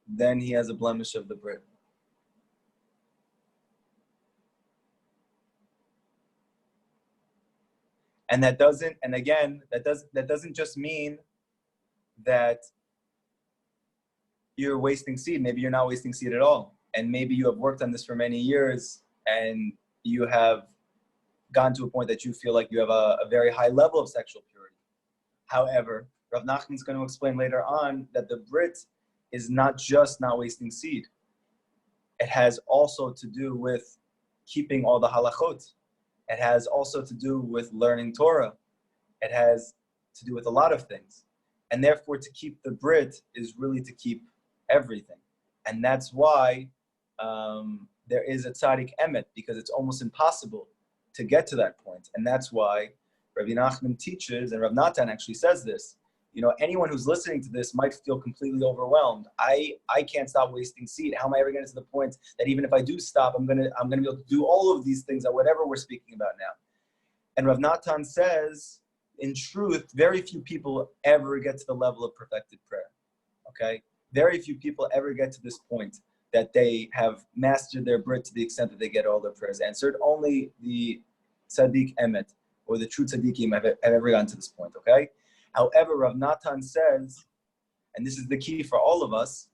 then he has a blemish of the Brit. And that doesn't, and again, that doesn't just mean that you're wasting seed. Maybe you're not wasting seed at all. And maybe you have worked on this for many years and you have gotten to a point that you feel like you have a very high level of sexual purity. However, Rav Nachman is going to explain later on that the Brit is not just not wasting seed. It has also to do with keeping all the halachot. It has also to do with learning Torah. It has to do with a lot of things. And therefore, to keep the Brit is really to keep everything. And that's why there is a tzaddik emet, because it's almost impossible to get to that point. And that's why Rabbi Nachman teaches, and Rav Natan actually says this, you know, anyone who's listening to this might feel completely overwhelmed. I can't stop wasting seed. How am I ever getting to the point that even if I do stop, I'm gonna be able to do all of these things, that whatever we're speaking about now. And Rav Natan says, in truth, very few people ever get to the level of perfected prayer. Okay? Very few people ever get to this point that they have mastered their Brit to the extent that they get all their prayers answered. Only the tzaddik emet, or the true tzaddikim, have ever gotten to this point. Okay? However, Rav Natan says, and this is the key for all of us,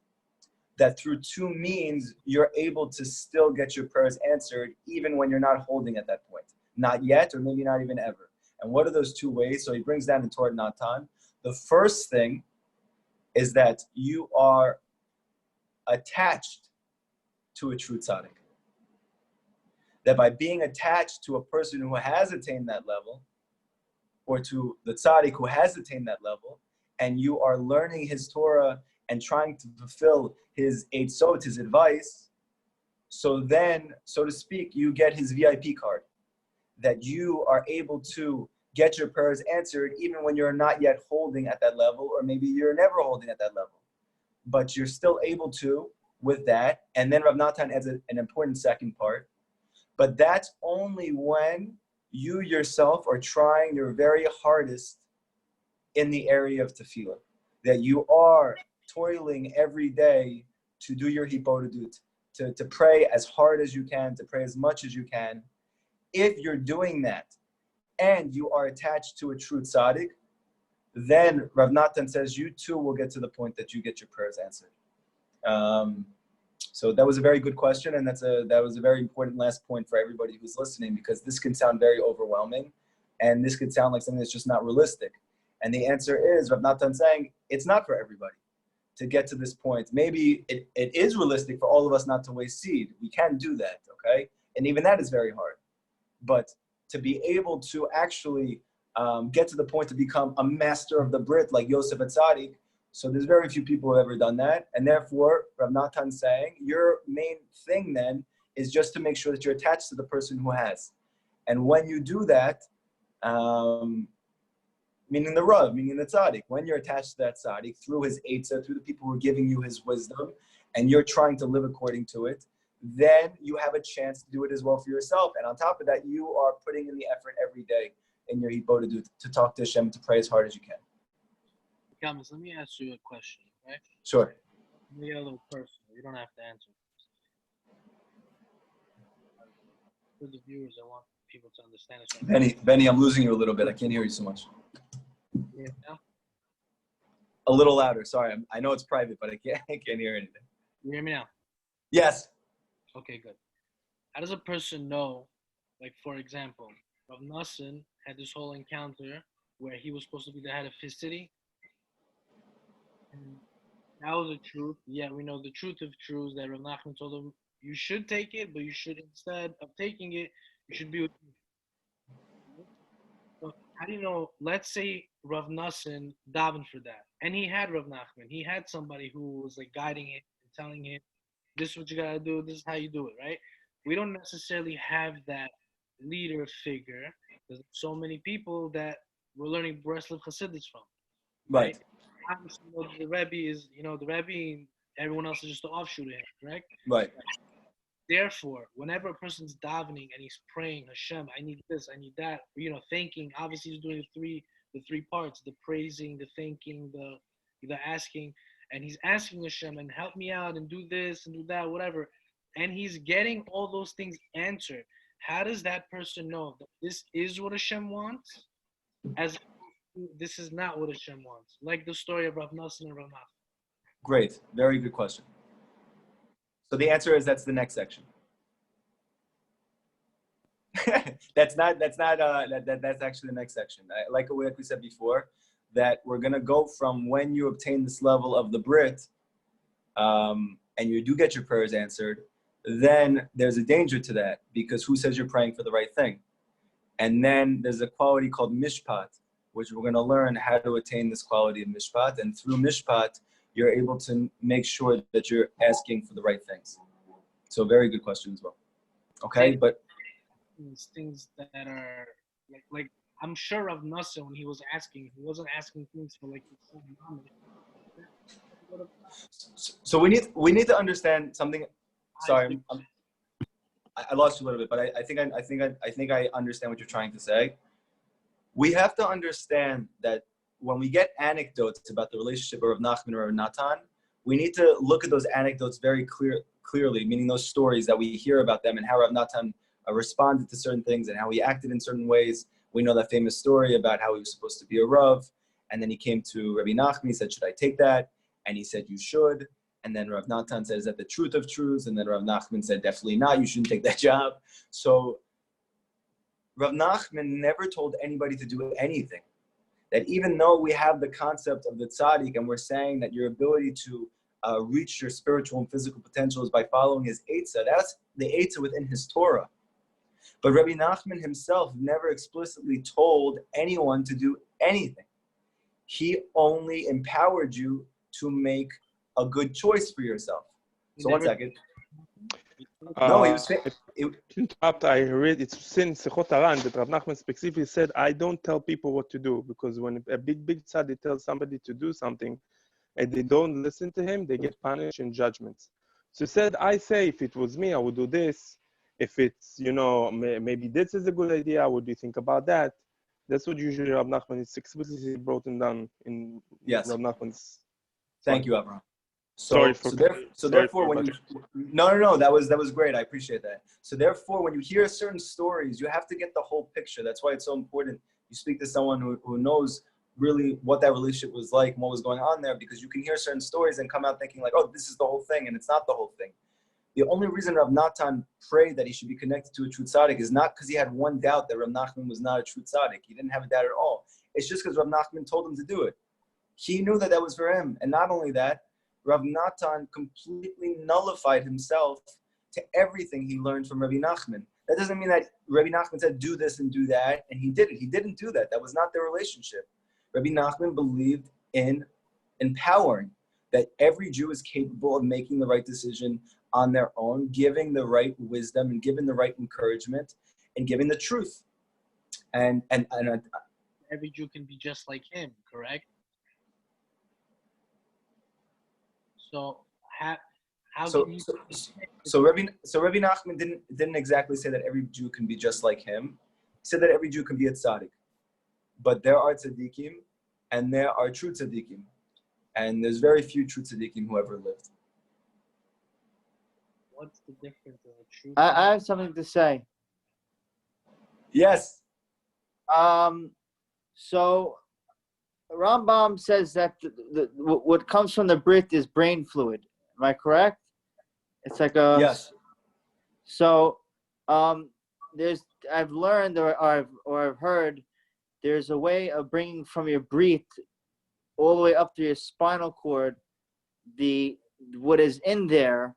that through two means, you're able to still get your prayers answered, even when you're not holding at that point. Not yet, or maybe not even ever. And what are those two ways? So he brings down in Torah Natan. The first thing is that you are attached to a true tzaddik. That by being attached to a person who has attained that level, or to the tzaddik who has attained that level, and you are learning his Torah and trying to fulfill his eitzot, his advice, so then, so to speak, you get his VIP card. That you are able to get your prayers answered even when you're not yet holding at that level, or maybe you're never holding at that level. But you're still able to with that. And then Rav Natan adds an important second part. But that's only when you yourself are trying your very hardest in the area of tefillah. That you are toiling every day to do your hipodadut, to pray as hard as you can, to pray as much as you can. if you're doing that and you are attached to a true tzaddik, then Rav Natan says you too will get to the point that you get your prayers answered. So that was a very good question, and that was a very important last point for everybody who's listening, because this can sound very overwhelming, and this could sound like something that's just not realistic. And the answer is, Rav Natan saying, it's not for everybody to get to this point. Maybe it is realistic for all of us not to waste seed. We can do that, okay? And even that is very hard. But to be able to actually get to the point to become a master of the Brit like Yosef Atzadik, so there's very few people who have ever done that. And therefore, Rav Natan saying, your main thing then is just to make sure that you're attached to the person who has. And when you do that, meaning the Rav, meaning the Tzaddik, when you're attached to that Tzaddik through his Eitzah, through the people who are giving you his wisdom, and you're trying to live according to it, then you have a chance to do it as well for yourself. And on top of that, you are putting in the effort every day in your Hippo to talk to Hashem, to pray as hard as you can. Kalmus, let me ask you a question, right? Sure. Maybe a little personal. You don't have to answer. For the viewers, I want people to understand it. Benny, I'm losing you a little bit. I can't hear you so much. Yeah. A little louder. Sorry. I know it's private, but I can't hear anything. You hear me now? Yes. Okay, good. How does a person know, like, for example, Rav Nassim had this whole encounter where he was supposed to be the head of his city? And that was the truth. Yeah, we know the truth of truths that Rav Nachman told him, you should take it, but you should, instead of taking it, you should be with me. So how do you know, let's say Rav Nassim davened for that, and he had Rav Nachman, he had somebody who was like guiding him and telling him, this is what you gotta do, this is how you do it, right? We don't necessarily have that leader figure. There's so many people that we're learning Breslov Hasidus from. Right. Obviously, the Rabbi is, the Rabbi, and everyone else is just the offshoot of him, correct? Right. Therefore, whenever a person's davening and he's praying, Hashem, I need this, I need that, thinking, obviously he's doing the three parts, the praising, the thinking, the asking, and he's asking Hashem, and help me out, and do this, and do that, whatever, and he's getting all those things answered. How does that person know that this is what Hashem wants, as this is not what Hashem wants? Like the story of Rav Nassim and Rav Nachman. Great. Very good question. So the answer is that's the next section. That's actually the next section. Like we said before, that we're going to go from when you obtain this level of the Brit, and you do get your prayers answered, then there's a danger to that, because who says you're praying for the right thing? And then there's a quality called mishpat, which we're going to learn how to attain this quality of mishpat. And through mishpat, you're able to make sure that you're asking for the right things. So very good question as well. Okay, but things that are like I'm sure Rav Nassim, when he was asking, he wasn't asking things for like his son. So we need to understand something. Sorry, I lost you a little bit, but I think I understand what you're trying to say. We have to understand that when we get anecdotes about the relationship of Rav Nachman or Rav Natan, we need to look at those anecdotes very clearly, meaning those stories that we hear about them and how Rav Natan responded to certain things and how he acted in certain ways. We know that famous story about how he was supposed to be a Rav, and then he came to Rabbi Nachman, he said, should I take that? And he said, you should. And then Rav Natan said, is that the truth of truths? And then Rav Nachman said, definitely not, you shouldn't take that job. So Rav Nachman never told anybody to do anything. That even though we have the concept of the tzaddik, and we're saying that your ability to reach your spiritual and physical potential is by following his eitzah, that's the eitzah within his Torah. But Rabbi Nachman himself never explicitly told anyone to do anything. He only empowered you to make a good choice for yourself. So one second. No, he was saying... I read it's in Sechot Haran that Rav Nachman specifically said, I don't tell people what to do, because when a big tzaddik tells somebody to do something and they don't listen to him, they get punished in judgments. So he said, I say, if it was me, I would do this. If it's, maybe this is a good idea, what do you think about that? That's what usually Rav Nachman is explicitly brought down in yes. Rav Nachman's. Thank you, Abraham. Sorry for Therefore, when you no, that was great. I appreciate that. So therefore, when you hear certain stories, you have to get the whole picture. That's why it's so important. You speak to someone who knows really what that relationship was like and what was going on there, because you can hear certain stories and come out thinking like, oh, this is the whole thing, and it's not the whole thing. The only reason Rav Natan prayed that he should be connected to a true tzaddik is not because he had one doubt that Rav Nachman was not a true tzaddik. He didn't have a doubt at all. It's just because Rav Nachman told him to do it. He knew that was for him. And not only that, Rav Natan completely nullified himself to everything he learned from Rabbi Nachman. That doesn't mean that Rabbi Nachman said, do this and do that, and he did it. He didn't do that. That was not their relationship. Rabbi Nachman believed in empowering, that every Jew is capable of making the right decision on their own, giving the right wisdom and giving the right encouragement and giving the truth. And every Jew can be just like him, correct? So Rabbi Nachman didn't exactly say that every Jew can be just like him. He said that every Jew can be a tzaddik. But there are tzaddikim and there are true tzaddikim. And there's very few true tzaddikim who ever lived. What's the difference of a true? I have something to say. Yes. So Rambam says that what comes from the Brit is brain fluid. Am I correct? It's like a yes. So I've learned or I've heard there's a way of bringing from your Brit all the way up to your spinal cord what is in there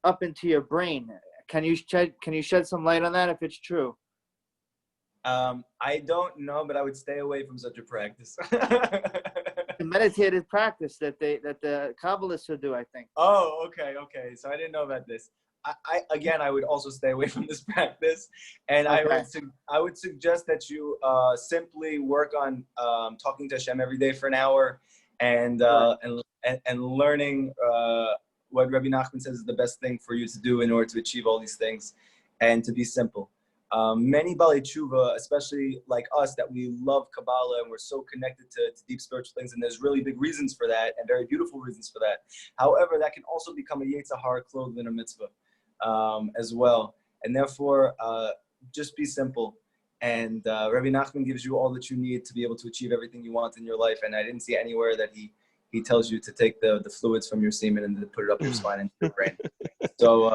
up into your brain. Can you shed some light on that if it's true? I don't know, but I would stay away from such a practice. The meditative practice that the Kabbalists would do, I think. Oh, okay. So I didn't know about this. I would also stay away from this practice, and okay. I would suggest that you simply work on talking to Hashem every day for an hour, and learning what Rabbi Nachman says is the best thing for you to do in order to achieve all these things, and to be simple. Many Balei Tshuva, especially like us, that we love Kabbalah and we're so connected to deep spiritual things, and there's really big reasons for that and very beautiful reasons for that. However, that can also become a Yetzer Hara clothed in a mitzvah as well. And therefore, just be simple. And Rabbi Nachman gives you all that you need to be able to achieve everything you want in your life. And I didn't see anywhere that he tells you to take the fluids from your semen and to put it up your spine into your brain. So,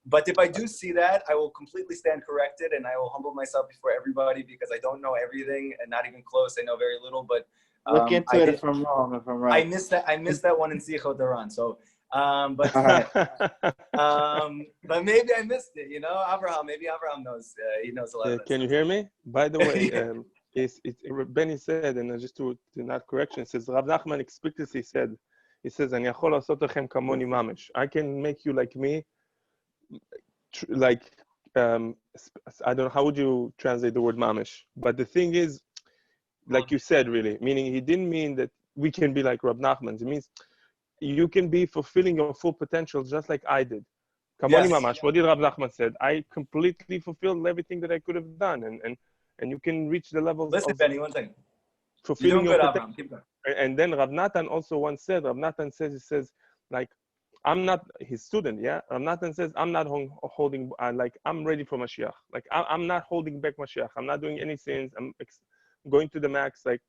but if I do see that, I will completely stand corrected, and I will humble myself before everybody, because I don't know everything, and not even close. I know very little, but look into it if I'm wrong, if I'm right. I missed that one in Sichot Haran. So, but maybe I missed it. You know, maybe Abraham knows. He knows a lot. Of that can you hear me? By the way, Benny said, and just to not correction, it says Rav Nachman explicitly said, he says, "Ani yachol la'asot lechem kamoni mamish." I can make you like me. Like I don't know, how would you translate the word mamish? But the thing is, like you said, really, meaning he didn't mean that we can be like Rab Nachman. It means you can be fulfilling your full potential just like I did. Kamoni mamash. What did Rab Nachman said? I completely fulfilled everything that I could have done, and you can reach the levels. Listen, Benny, one thing. Fulfilling your potential. Keep going. And then Rab Natan also once said, he says, like, I'm not his student, yeah? Rav Natan says, I'm not holding, I'm ready for Mashiach. Like, I'm not holding back Mashiach. I'm not doing any sins. I'm going to the max. Like,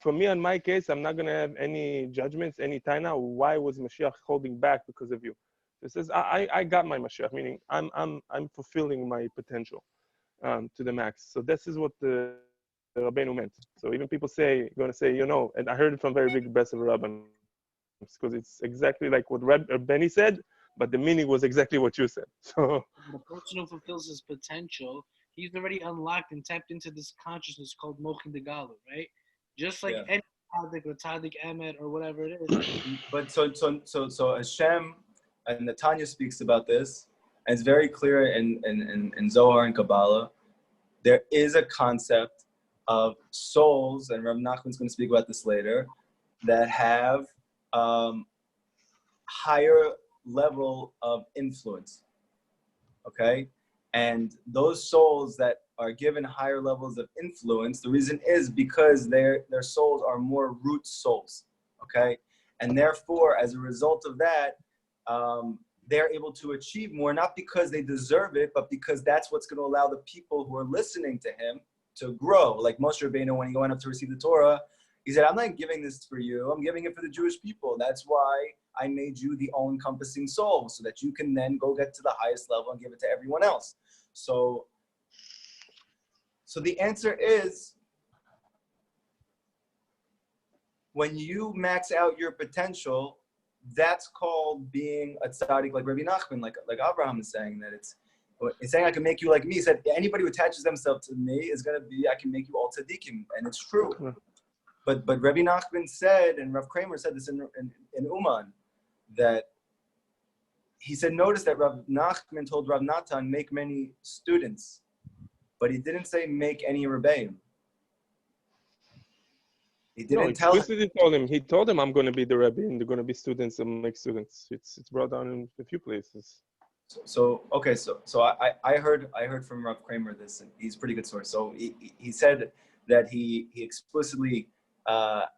for me, in my case, I'm not going to have any judgments, any taina. Why was Mashiach holding back because of you? He says, I got my Mashiach, meaning I'm fulfilling my potential to the max. So this is what the Rabbeinu meant. So even people going to say, and I heard it from very big Besser Rabban, because it's exactly like what Benny said, but the meaning was exactly what you said. So the person who fulfills his potential, he's already unlocked and tapped into this consciousness called Mochin de Galu, right? Just like any tzaddik or tzaddik emet or whatever it is. But so Hashem and Netanya speaks about this, and it's very clear in Zohar and Kabbalah. There is a concept of souls, and Rav Nachman's going to speak about this later, that have higher level of influence, okay? And those souls that are given higher levels of influence, the reason is because their souls are more root souls, okay? And therefore, as a result of that, they're able to achieve more, not because they deserve it, but because that's what's going to allow the people who are listening to him to grow. Like Moshe Rabbeinu, when he went up to receive the Torah, he said, I'm not giving this for you, I'm giving it for the Jewish people. That's why I made you the all-encompassing soul, so that you can then go get to the highest level and give it to everyone else. So the answer is, when you max out your potential, that's called being a tzaddik, like Rabbi Nachman, like Abraham is saying, that it's saying I can make you like me. He said, anybody who attaches themselves to me is going to be, I can make you all tzaddikim, and it's true. But Rabbi Nachman said, and Rav Kramer said this in Uman, that he said, notice that Rav Nachman told Rav Natan, make many students, but he didn't say make any rebbeim. He didn't tell him. He told him, I'm going to be the Rabbi, and they're going to be students and make students. It's brought down in a few places. So I heard from Rav Kramer this, and he's a pretty good source. So he said that he explicitly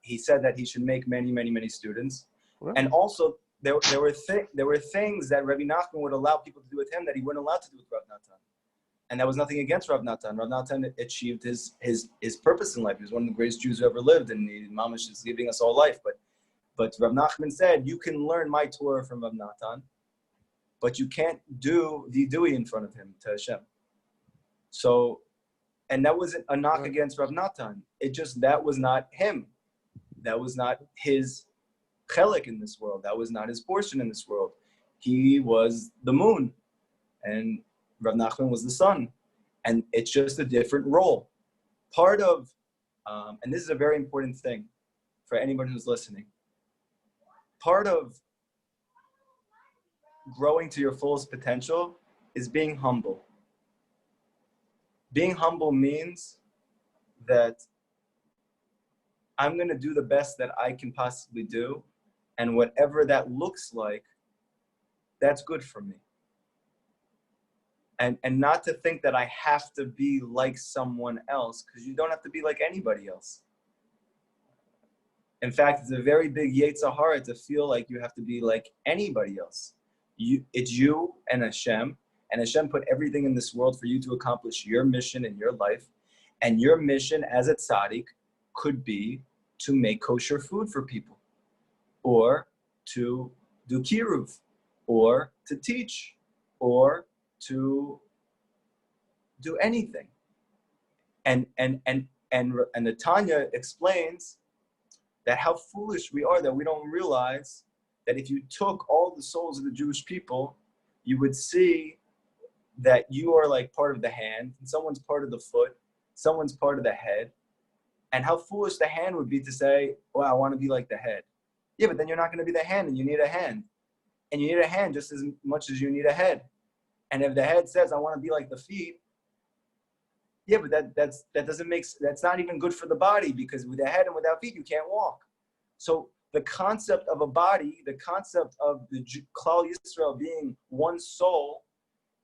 he said that he should make many students, right. And also there were things that Rabbi Nachman would allow people to do with him that he wouldn't allow to do with Rav Natan. And that was nothing against Rav Natan. Rav Natan achieved his purpose in life. He was one of the greatest Jews who ever lived, and Mamash is giving us all life. But Rav Nachman said, you can learn my Torah from Rav Natan, but you can't do vidui in front of him to Hashem. So, and that wasn't a knock against Rav Natan. That was not him. That was not his chelik in this world. That was not his portion in this world. He was the moon, and Rav Nachman was the sun, and it's just a different role. Part of, and this is a very important thing for anyone who's listening, part of growing to your fullest potential is being humble. Being humble means that I'm going to do the best that I can possibly do, and whatever that looks like, that's good for me. And not to think that I have to be like someone else, because you don't have to be like anybody else. In fact, it's a very big Yetzer Hara to feel like you have to be like anybody else. It's you and Hashem put everything in this world for you to accomplish your mission in your life. And your mission as a tzaddik could be to make kosher food for people, or to do kiruv, or to teach, or to do anything. And the Tanya explains that how foolish we are, that we don't realize that if you took all the souls of the Jewish people, you would see that you are like part of the hand, and someone's part of the foot, someone's part of the head. And how foolish the hand would be to say, well, I want to be like the head. Yeah, but then you're not going to be the hand, and you need a hand. And you need a hand just as much as you need a head. And if the head says, I want to be like the feet, yeah, but that's not even good for the body, because with a head and without feet, you can't walk. So the concept of a body, the concept of the Klal Yisrael being one soul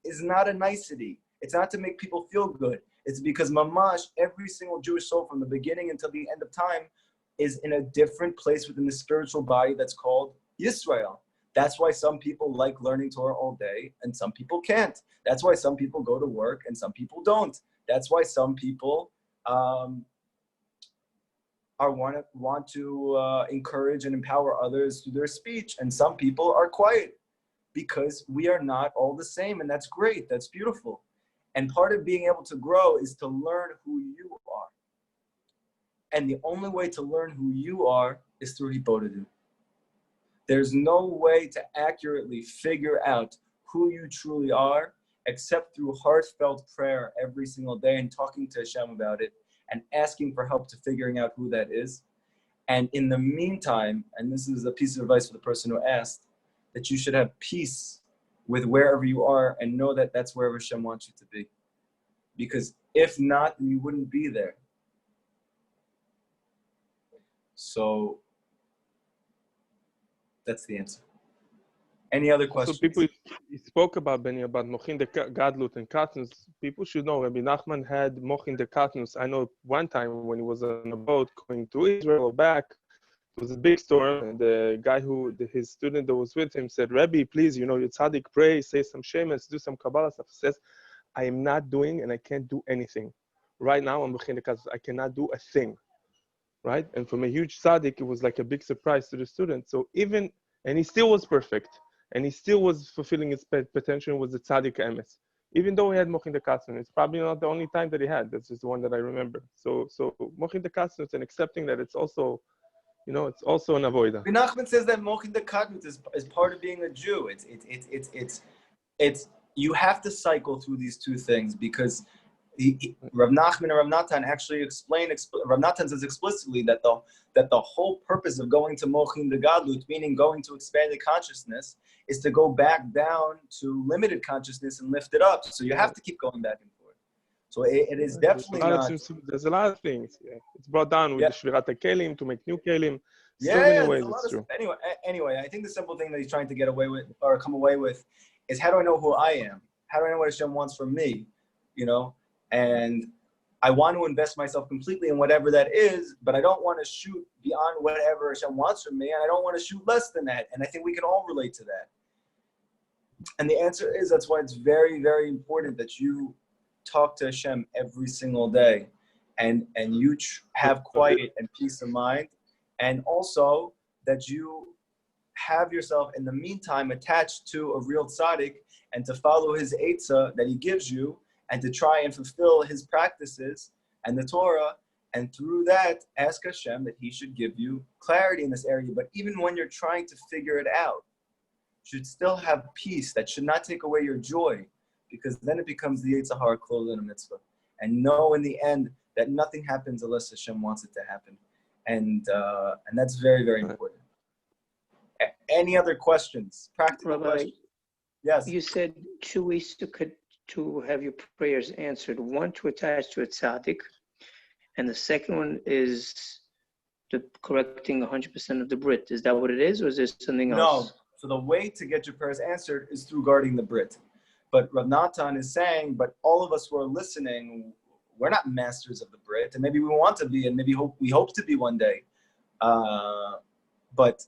is not a nicety. It's not to make people feel good. It's because mamash, every single Jewish soul from the beginning until the end of time is in a different place within the spiritual body that's called Yisrael. That's why some people like learning Torah all day and some people can't. That's why some people go to work and some people don't. That's why some people want to encourage and empower others through their speech, and some people are quiet, because we are not all the same, and that's great. That's beautiful. And part of being able to grow is to learn who you are. And the only way to learn who you are is through Hippodaду. There's no way to accurately figure out who you truly are except through heartfelt prayer every single day and talking to Hashem about it and asking for help to figuring out who that is. And in the meantime, and this is a piece of advice for the person who asked, that you should have peace with wherever you are and know that that's wherever Hashem wants you to be. Because if not, then you wouldn't be there. So that's the answer. Any other questions? So people spoke about Benny, about Mochin the Gadlut and Katnus. People should know Rabbi Nachman had Mochin the Katnus. I know one time when he was on a boat going to Israel or back, It was a big storm, and the guy his student that was with him said, Rabbi, please, you know, you're tzaddik, pray, say some shemas, do some Kabbalah stuff. He says, I am not doing and I can't do anything. Right now, I'm I cannot do a thing, right? And from a huge tzaddik, it was like a big surprise to the student. So and he still was perfect, and he still was fulfilling his potential, was the tzaddik emes. Even though he had mochin the kasnut, it's probably not the only time that he had. That's just the one that I remember. So mochin the kasnut and accepting that it's also, you know, it's also an avoida. Nachman says that mochin the kasnut is part of being a Jew. It's you have to cycle through these two things because Rav Nachman and Rav Natan actually explain. Rav Natan says explicitly that the whole purpose of going to mochin the gadlut, meaning going to expanded consciousness, is to go back down to limited consciousness and lift it up. So you have to keep going back and forth. So it is definitely not. There's a lot of things. Yeah. It's brought down with the shvirat kelim to make new kelim. So many ways it's true. Anyway, I think the simple thing that he's trying to get away with or come away with is how do I know who I am? How do I know what Hashem wants from me? You know, and I want to invest myself completely in whatever that is, but I don't want to shoot beyond whatever Hashem wants from me, and I don't want to shoot less than that. And I think we can all relate to that. And the answer is that's why it's very, very important that you talk to Hashem every single day, and you have quiet and peace of mind, and also that you have yourself in the meantime attached to a real tzaddik and to follow his eitzah that he gives you and to try and fulfill his practices and the Torah, and through that ask Hashem that he should give you clarity in this area. But even when you're trying to figure it out, you should still have peace. That should not take away your joy, because then it becomes the Yetzer Hara clothed in a mitzvah. And know in the end that nothing happens unless Hashem wants it to happen. And that's very, very important. Any other questions? Practical Rabbi, questions? Yes. You said 2 ways to have your prayers answered. One, to attach to a tzaddik, and the second one is the correcting 100% of the Brit. Is that what it is, or is there something else? No. So the way to get your prayers answered is through guarding the Brit. But Rav Natan is saying, but all of us who are listening, we're not masters of the Brit, and maybe we want to be, and maybe we hope to be one day. But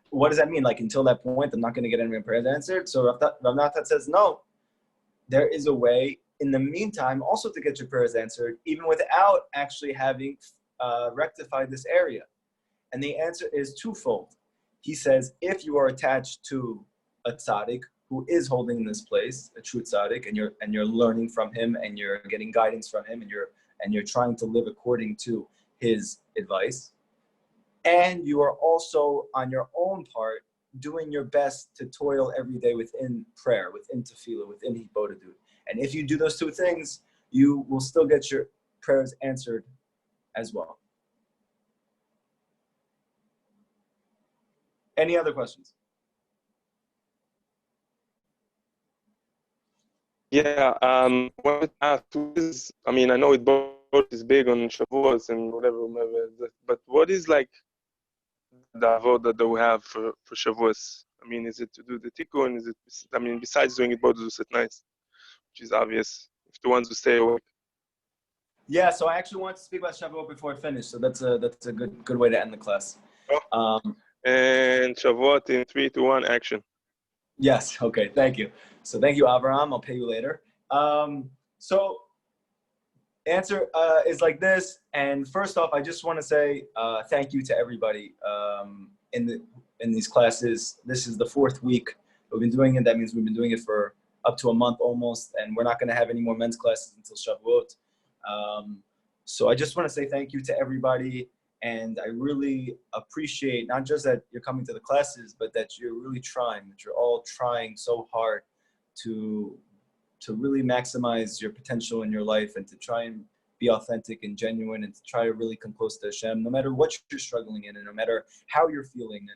what does that mean? Like, until that point, I'm not going to get any prayers answered? So Rav Natan says, no, there is a way in the meantime also to get your prayers answered, even without actually having rectified this area. And the answer is twofold. He says, if you are attached to a tzaddik who is holding this place, a true tzaddik, and you're learning from him, and you're getting guidance from him, and you're trying to live according to his advice, and you are also on your own part doing your best to toil every day within prayer, within tefillah, within hibodedut. And if you do those two things, you will still get your prayers answered as well. Any other questions? Yeah, wanted to ask, I mean, I know it both is big on Shavuos and whatever, but what is like the avoda that we have for Shavuos? I mean, is it to do the tikkun? Is it, I mean, besides doing it both at night, which is obvious, if the ones who stay awake. Yeah, so I actually wanted to speak about Shavuot before I finish, so that's a good way to end the class. Oh. And Shavuot in 3, 2, 1, action. Yes, okay, thank you. So thank you, Abraham. I'll pay you later. So answer is like this. And first off, I just want to say thank you to everybody in these classes. This is the 4th week we've been doing it. That means we've been doing it for up to a month almost, and we're not going to have any more men's classes until Shavuot. So I just want to say thank you to everybody. And I really appreciate not just that you're coming to the classes, but that you're really trying, that you're all trying so hard to really maximize your potential in your life, and to try and be authentic and genuine, and to try to really come close to Hashem, no matter what you're struggling in, and no matter how you're feeling.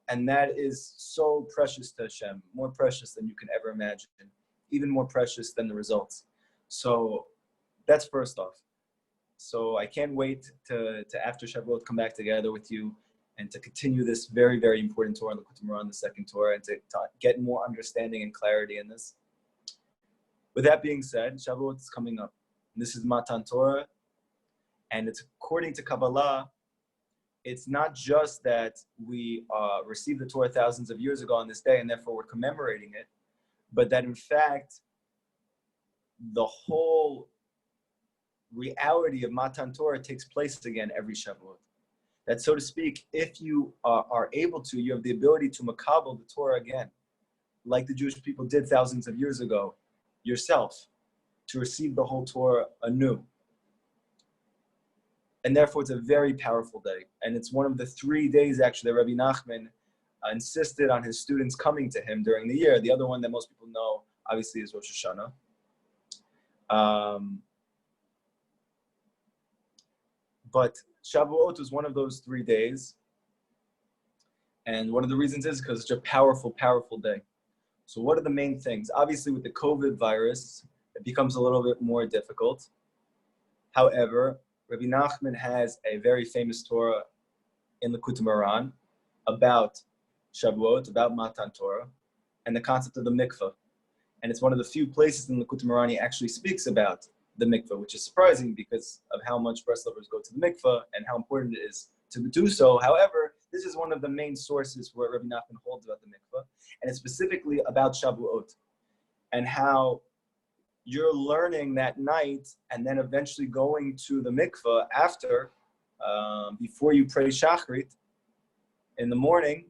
And that is so precious to Hashem, more precious than you can ever imagine, even more precious than the results. So that's first off. So I can't wait to after Shavuot come back together with you and to continue this very, very important Torah, Likutey Moharan, the second Torah, and to get more understanding and clarity in this. With that being said, Shavuot is coming up. This is Matan Torah, and it's according to Kabbalah, it's not just that we received the Torah thousands of years ago on this day, and therefore we're commemorating it, but that in fact, the whole reality of Matan Torah takes place again every Shavuot. That, so to speak, if you are able to, you have the ability to makabel the Torah again, like the Jewish people did thousands of years ago, yourself, to receive the whole Torah anew. And therefore, it's a very powerful day. And it's one of the 3 days, actually, that Rabbi Nachman insisted on his students coming to him during the year. The other one that most people know, obviously, is Rosh Hashanah. But Shavuot was one of those 3 days. And one of the reasons is because it's such a powerful, powerful day. So what are the main things? Obviously, with the COVID virus, it becomes a little bit more difficult. However, Rabbi Nachman has a very famous Torah in Likutey Moharan about Shavuot, about Matan Torah, and the concept of the mikveh. And it's one of the few places in Likutey Moharan he actually speaks about the mikveh, which is surprising because of how much Breslovers go to the mikveh and how important it is to do so. However, this is one of the main sources where Rabbi Nachman holds about the mikveh, and it's specifically about Shavuot and how you're learning that night and then eventually going to the mikveh after, before you pray Shachrit in the morning,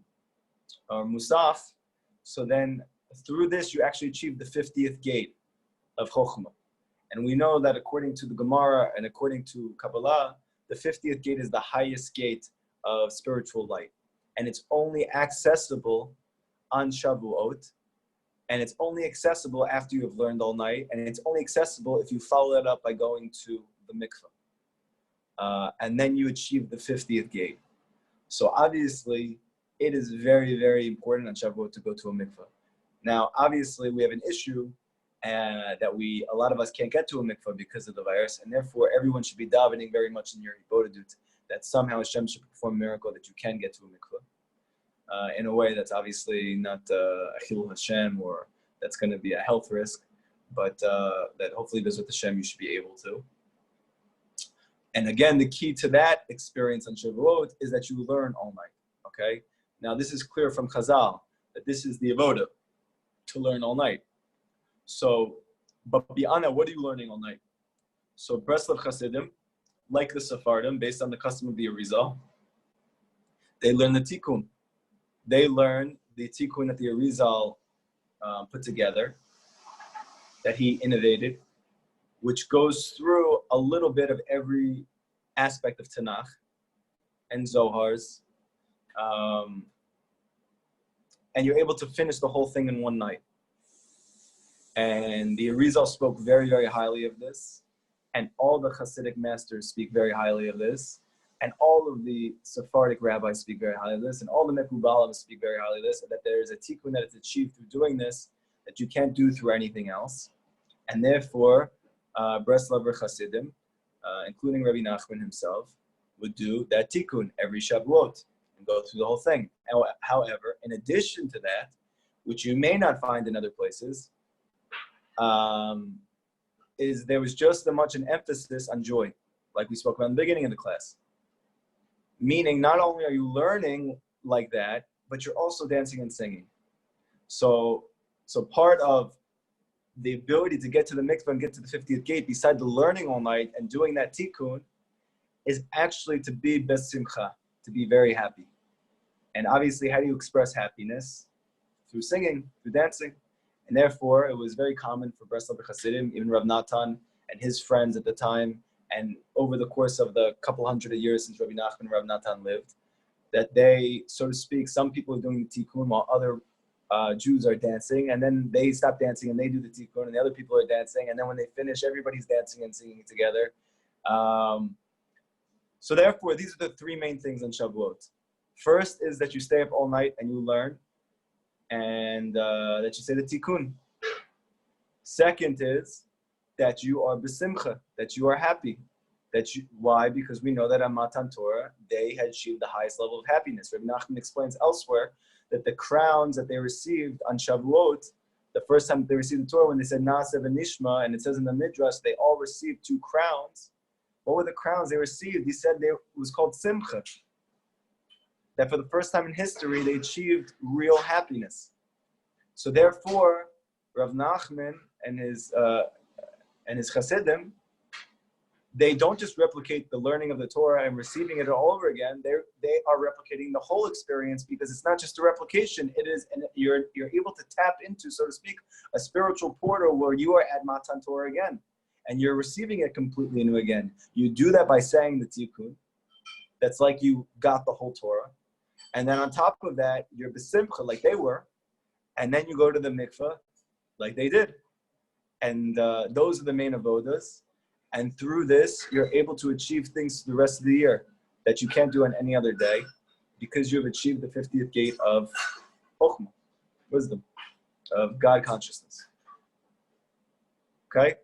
or Musaf. So then through this, you actually achieve the 50th gate of Chokhmah. And we know that according to the Gemara and according to Kabbalah, the 50th gate is the highest gate of spiritual light. And it's only accessible on Shavuot. And it's only accessible after you have learned all night. And it's only accessible if you follow that up by going to the mikveh. And then you achieve the 50th gate. So obviously, it is very, very important on Shavuot to go to a mikveh. Now, obviously, we have an issue that a lot of us can't get to a mikveh because of the virus. And therefore, everyone should be davening very much in your hibodedut that somehow Hashem should perform a miracle that you can get to a mikveh. In a way that's obviously not a chilul Hashem, or that's going to be a health risk, but that hopefully Bezrat Hashem you should be able to. And again, the key to that experience on Shavuot is that you learn all night, okay? Now this is clear from Chazal, that this is the avoda, to learn all night. So, but beyond that, what are you learning all night? So Breslov Hasidim, like the Sephardim, based on the custom of the Arizal, they learn the Tikkun. They learn the Tikkun that the Arizal put together, that he innovated, which goes through a little bit of every aspect of Tanakh and Zohars. And you're able to finish the whole thing in one night. And the Arizal spoke very, very highly of this. And all the Hasidic masters speak very highly of this. And all of the Sephardic rabbis speak very highly of this, and all the Mekubalim speak very highly of this, and that there is a tikkun that is achieved through doing this that you can't do through anything else. And therefore, Breslover Hasidim, including Rabbi Nachman himself, would do that tikkun every Shavuot and go through the whole thing. However, in addition to that, which you may not find in other places, is there was just as much an emphasis on joy, like we spoke about in the beginning of the class. Meaning, not only are you learning like that, but you're also dancing and singing. So part of the ability to get to the mikveh and get to the 50th gate, beside the learning all night and doing that tikkun, is actually to be besimcha, to be very happy. And obviously, how do you express happiness? Through singing, through dancing. And therefore, it was very common for Breslov Hasidim, even Rav Natan and his friends at the time, and over the course of the couple hundred of years since Rabbi Nachman and Rav Natan lived, that they, so to speak, some people are doing the tikkun while other Jews are dancing, and then they stop dancing and they do the tikkun, and the other people are dancing, and then when they finish, everybody's dancing and singing together. So therefore, these are the three main things on Shavuot. First is that you stay up all night and you learn, and that you say the tikkun. Second is that you are besimcha, that you are happy. Why? Because we know that on Matan Torah, they had achieved the highest level of happiness. Rabbi Nachman explains elsewhere that the crowns that they received on Shavuot, the first time they received the Torah, when they said Naaseh v'Nishma, and it says in the Midrash, they all received 2 crowns. What were the crowns they received? He said it was called Simcha. that for the first time in history, they achieved real happiness. So therefore, Rav Nachman and his Hasidim, they don't just replicate the learning of the Torah and receiving it all over again. They are replicating the whole experience, because it's not just a replication. It is, and you're able to tap into, so to speak, a spiritual portal where you are at Matan Torah again, and you're receiving it completely new again. You do that by saying the Tikkun. That's like you got the whole Torah, and then on top of that, you're besimcha like they were, and then you go to the mikveh like they did, and those are the main avodas. And through this, you're able to achieve things the rest of the year that you can't do on any other day, because you have achieved the 50th gate of Chokhmah, wisdom, of God consciousness. Okay?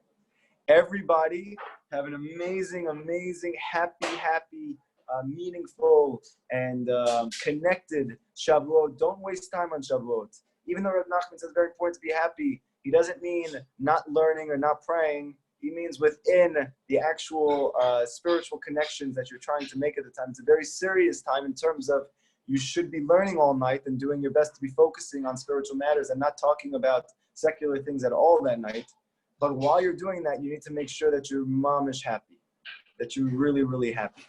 Everybody have an amazing, amazing, happy, meaningful, and connected Shavuot. Don't waste time on Shavuot. Even though Rav Nachman says it's very important to be happy, he doesn't mean not learning or not praying. He means within the actual spiritual connections that you're trying to make at the time. It's a very serious time in terms of you should be learning all night and doing your best to be focusing on spiritual matters and not talking about secular things at all that night. But while you're doing that, you need to make sure that you're mamish happy, that you're really, really happy.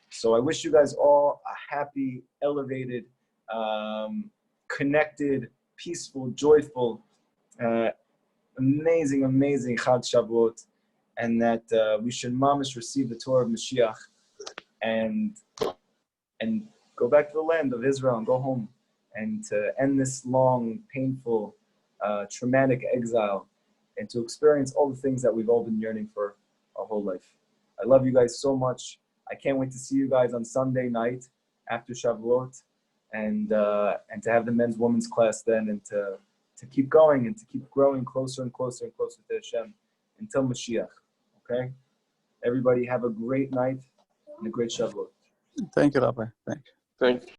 So I wish you guys all a happy, elevated, connected, peaceful, joyful, amazing, amazing Chag Shavuot. And that we should mamish receive the Torah of Mashiach and go back to the land of Israel and go home and to end this long, painful, traumatic exile and to experience all the things that we've all been yearning for our whole life. I love you guys so much. I can't wait to see you guys on Sunday night after Shavuot and to have the men's women's class then, and to keep going and to keep growing closer and closer and closer to Hashem until Mashiach. Okay? Everybody have a great night and a great Shavuot. Thank you, Rabbi. Thank you. Thank you.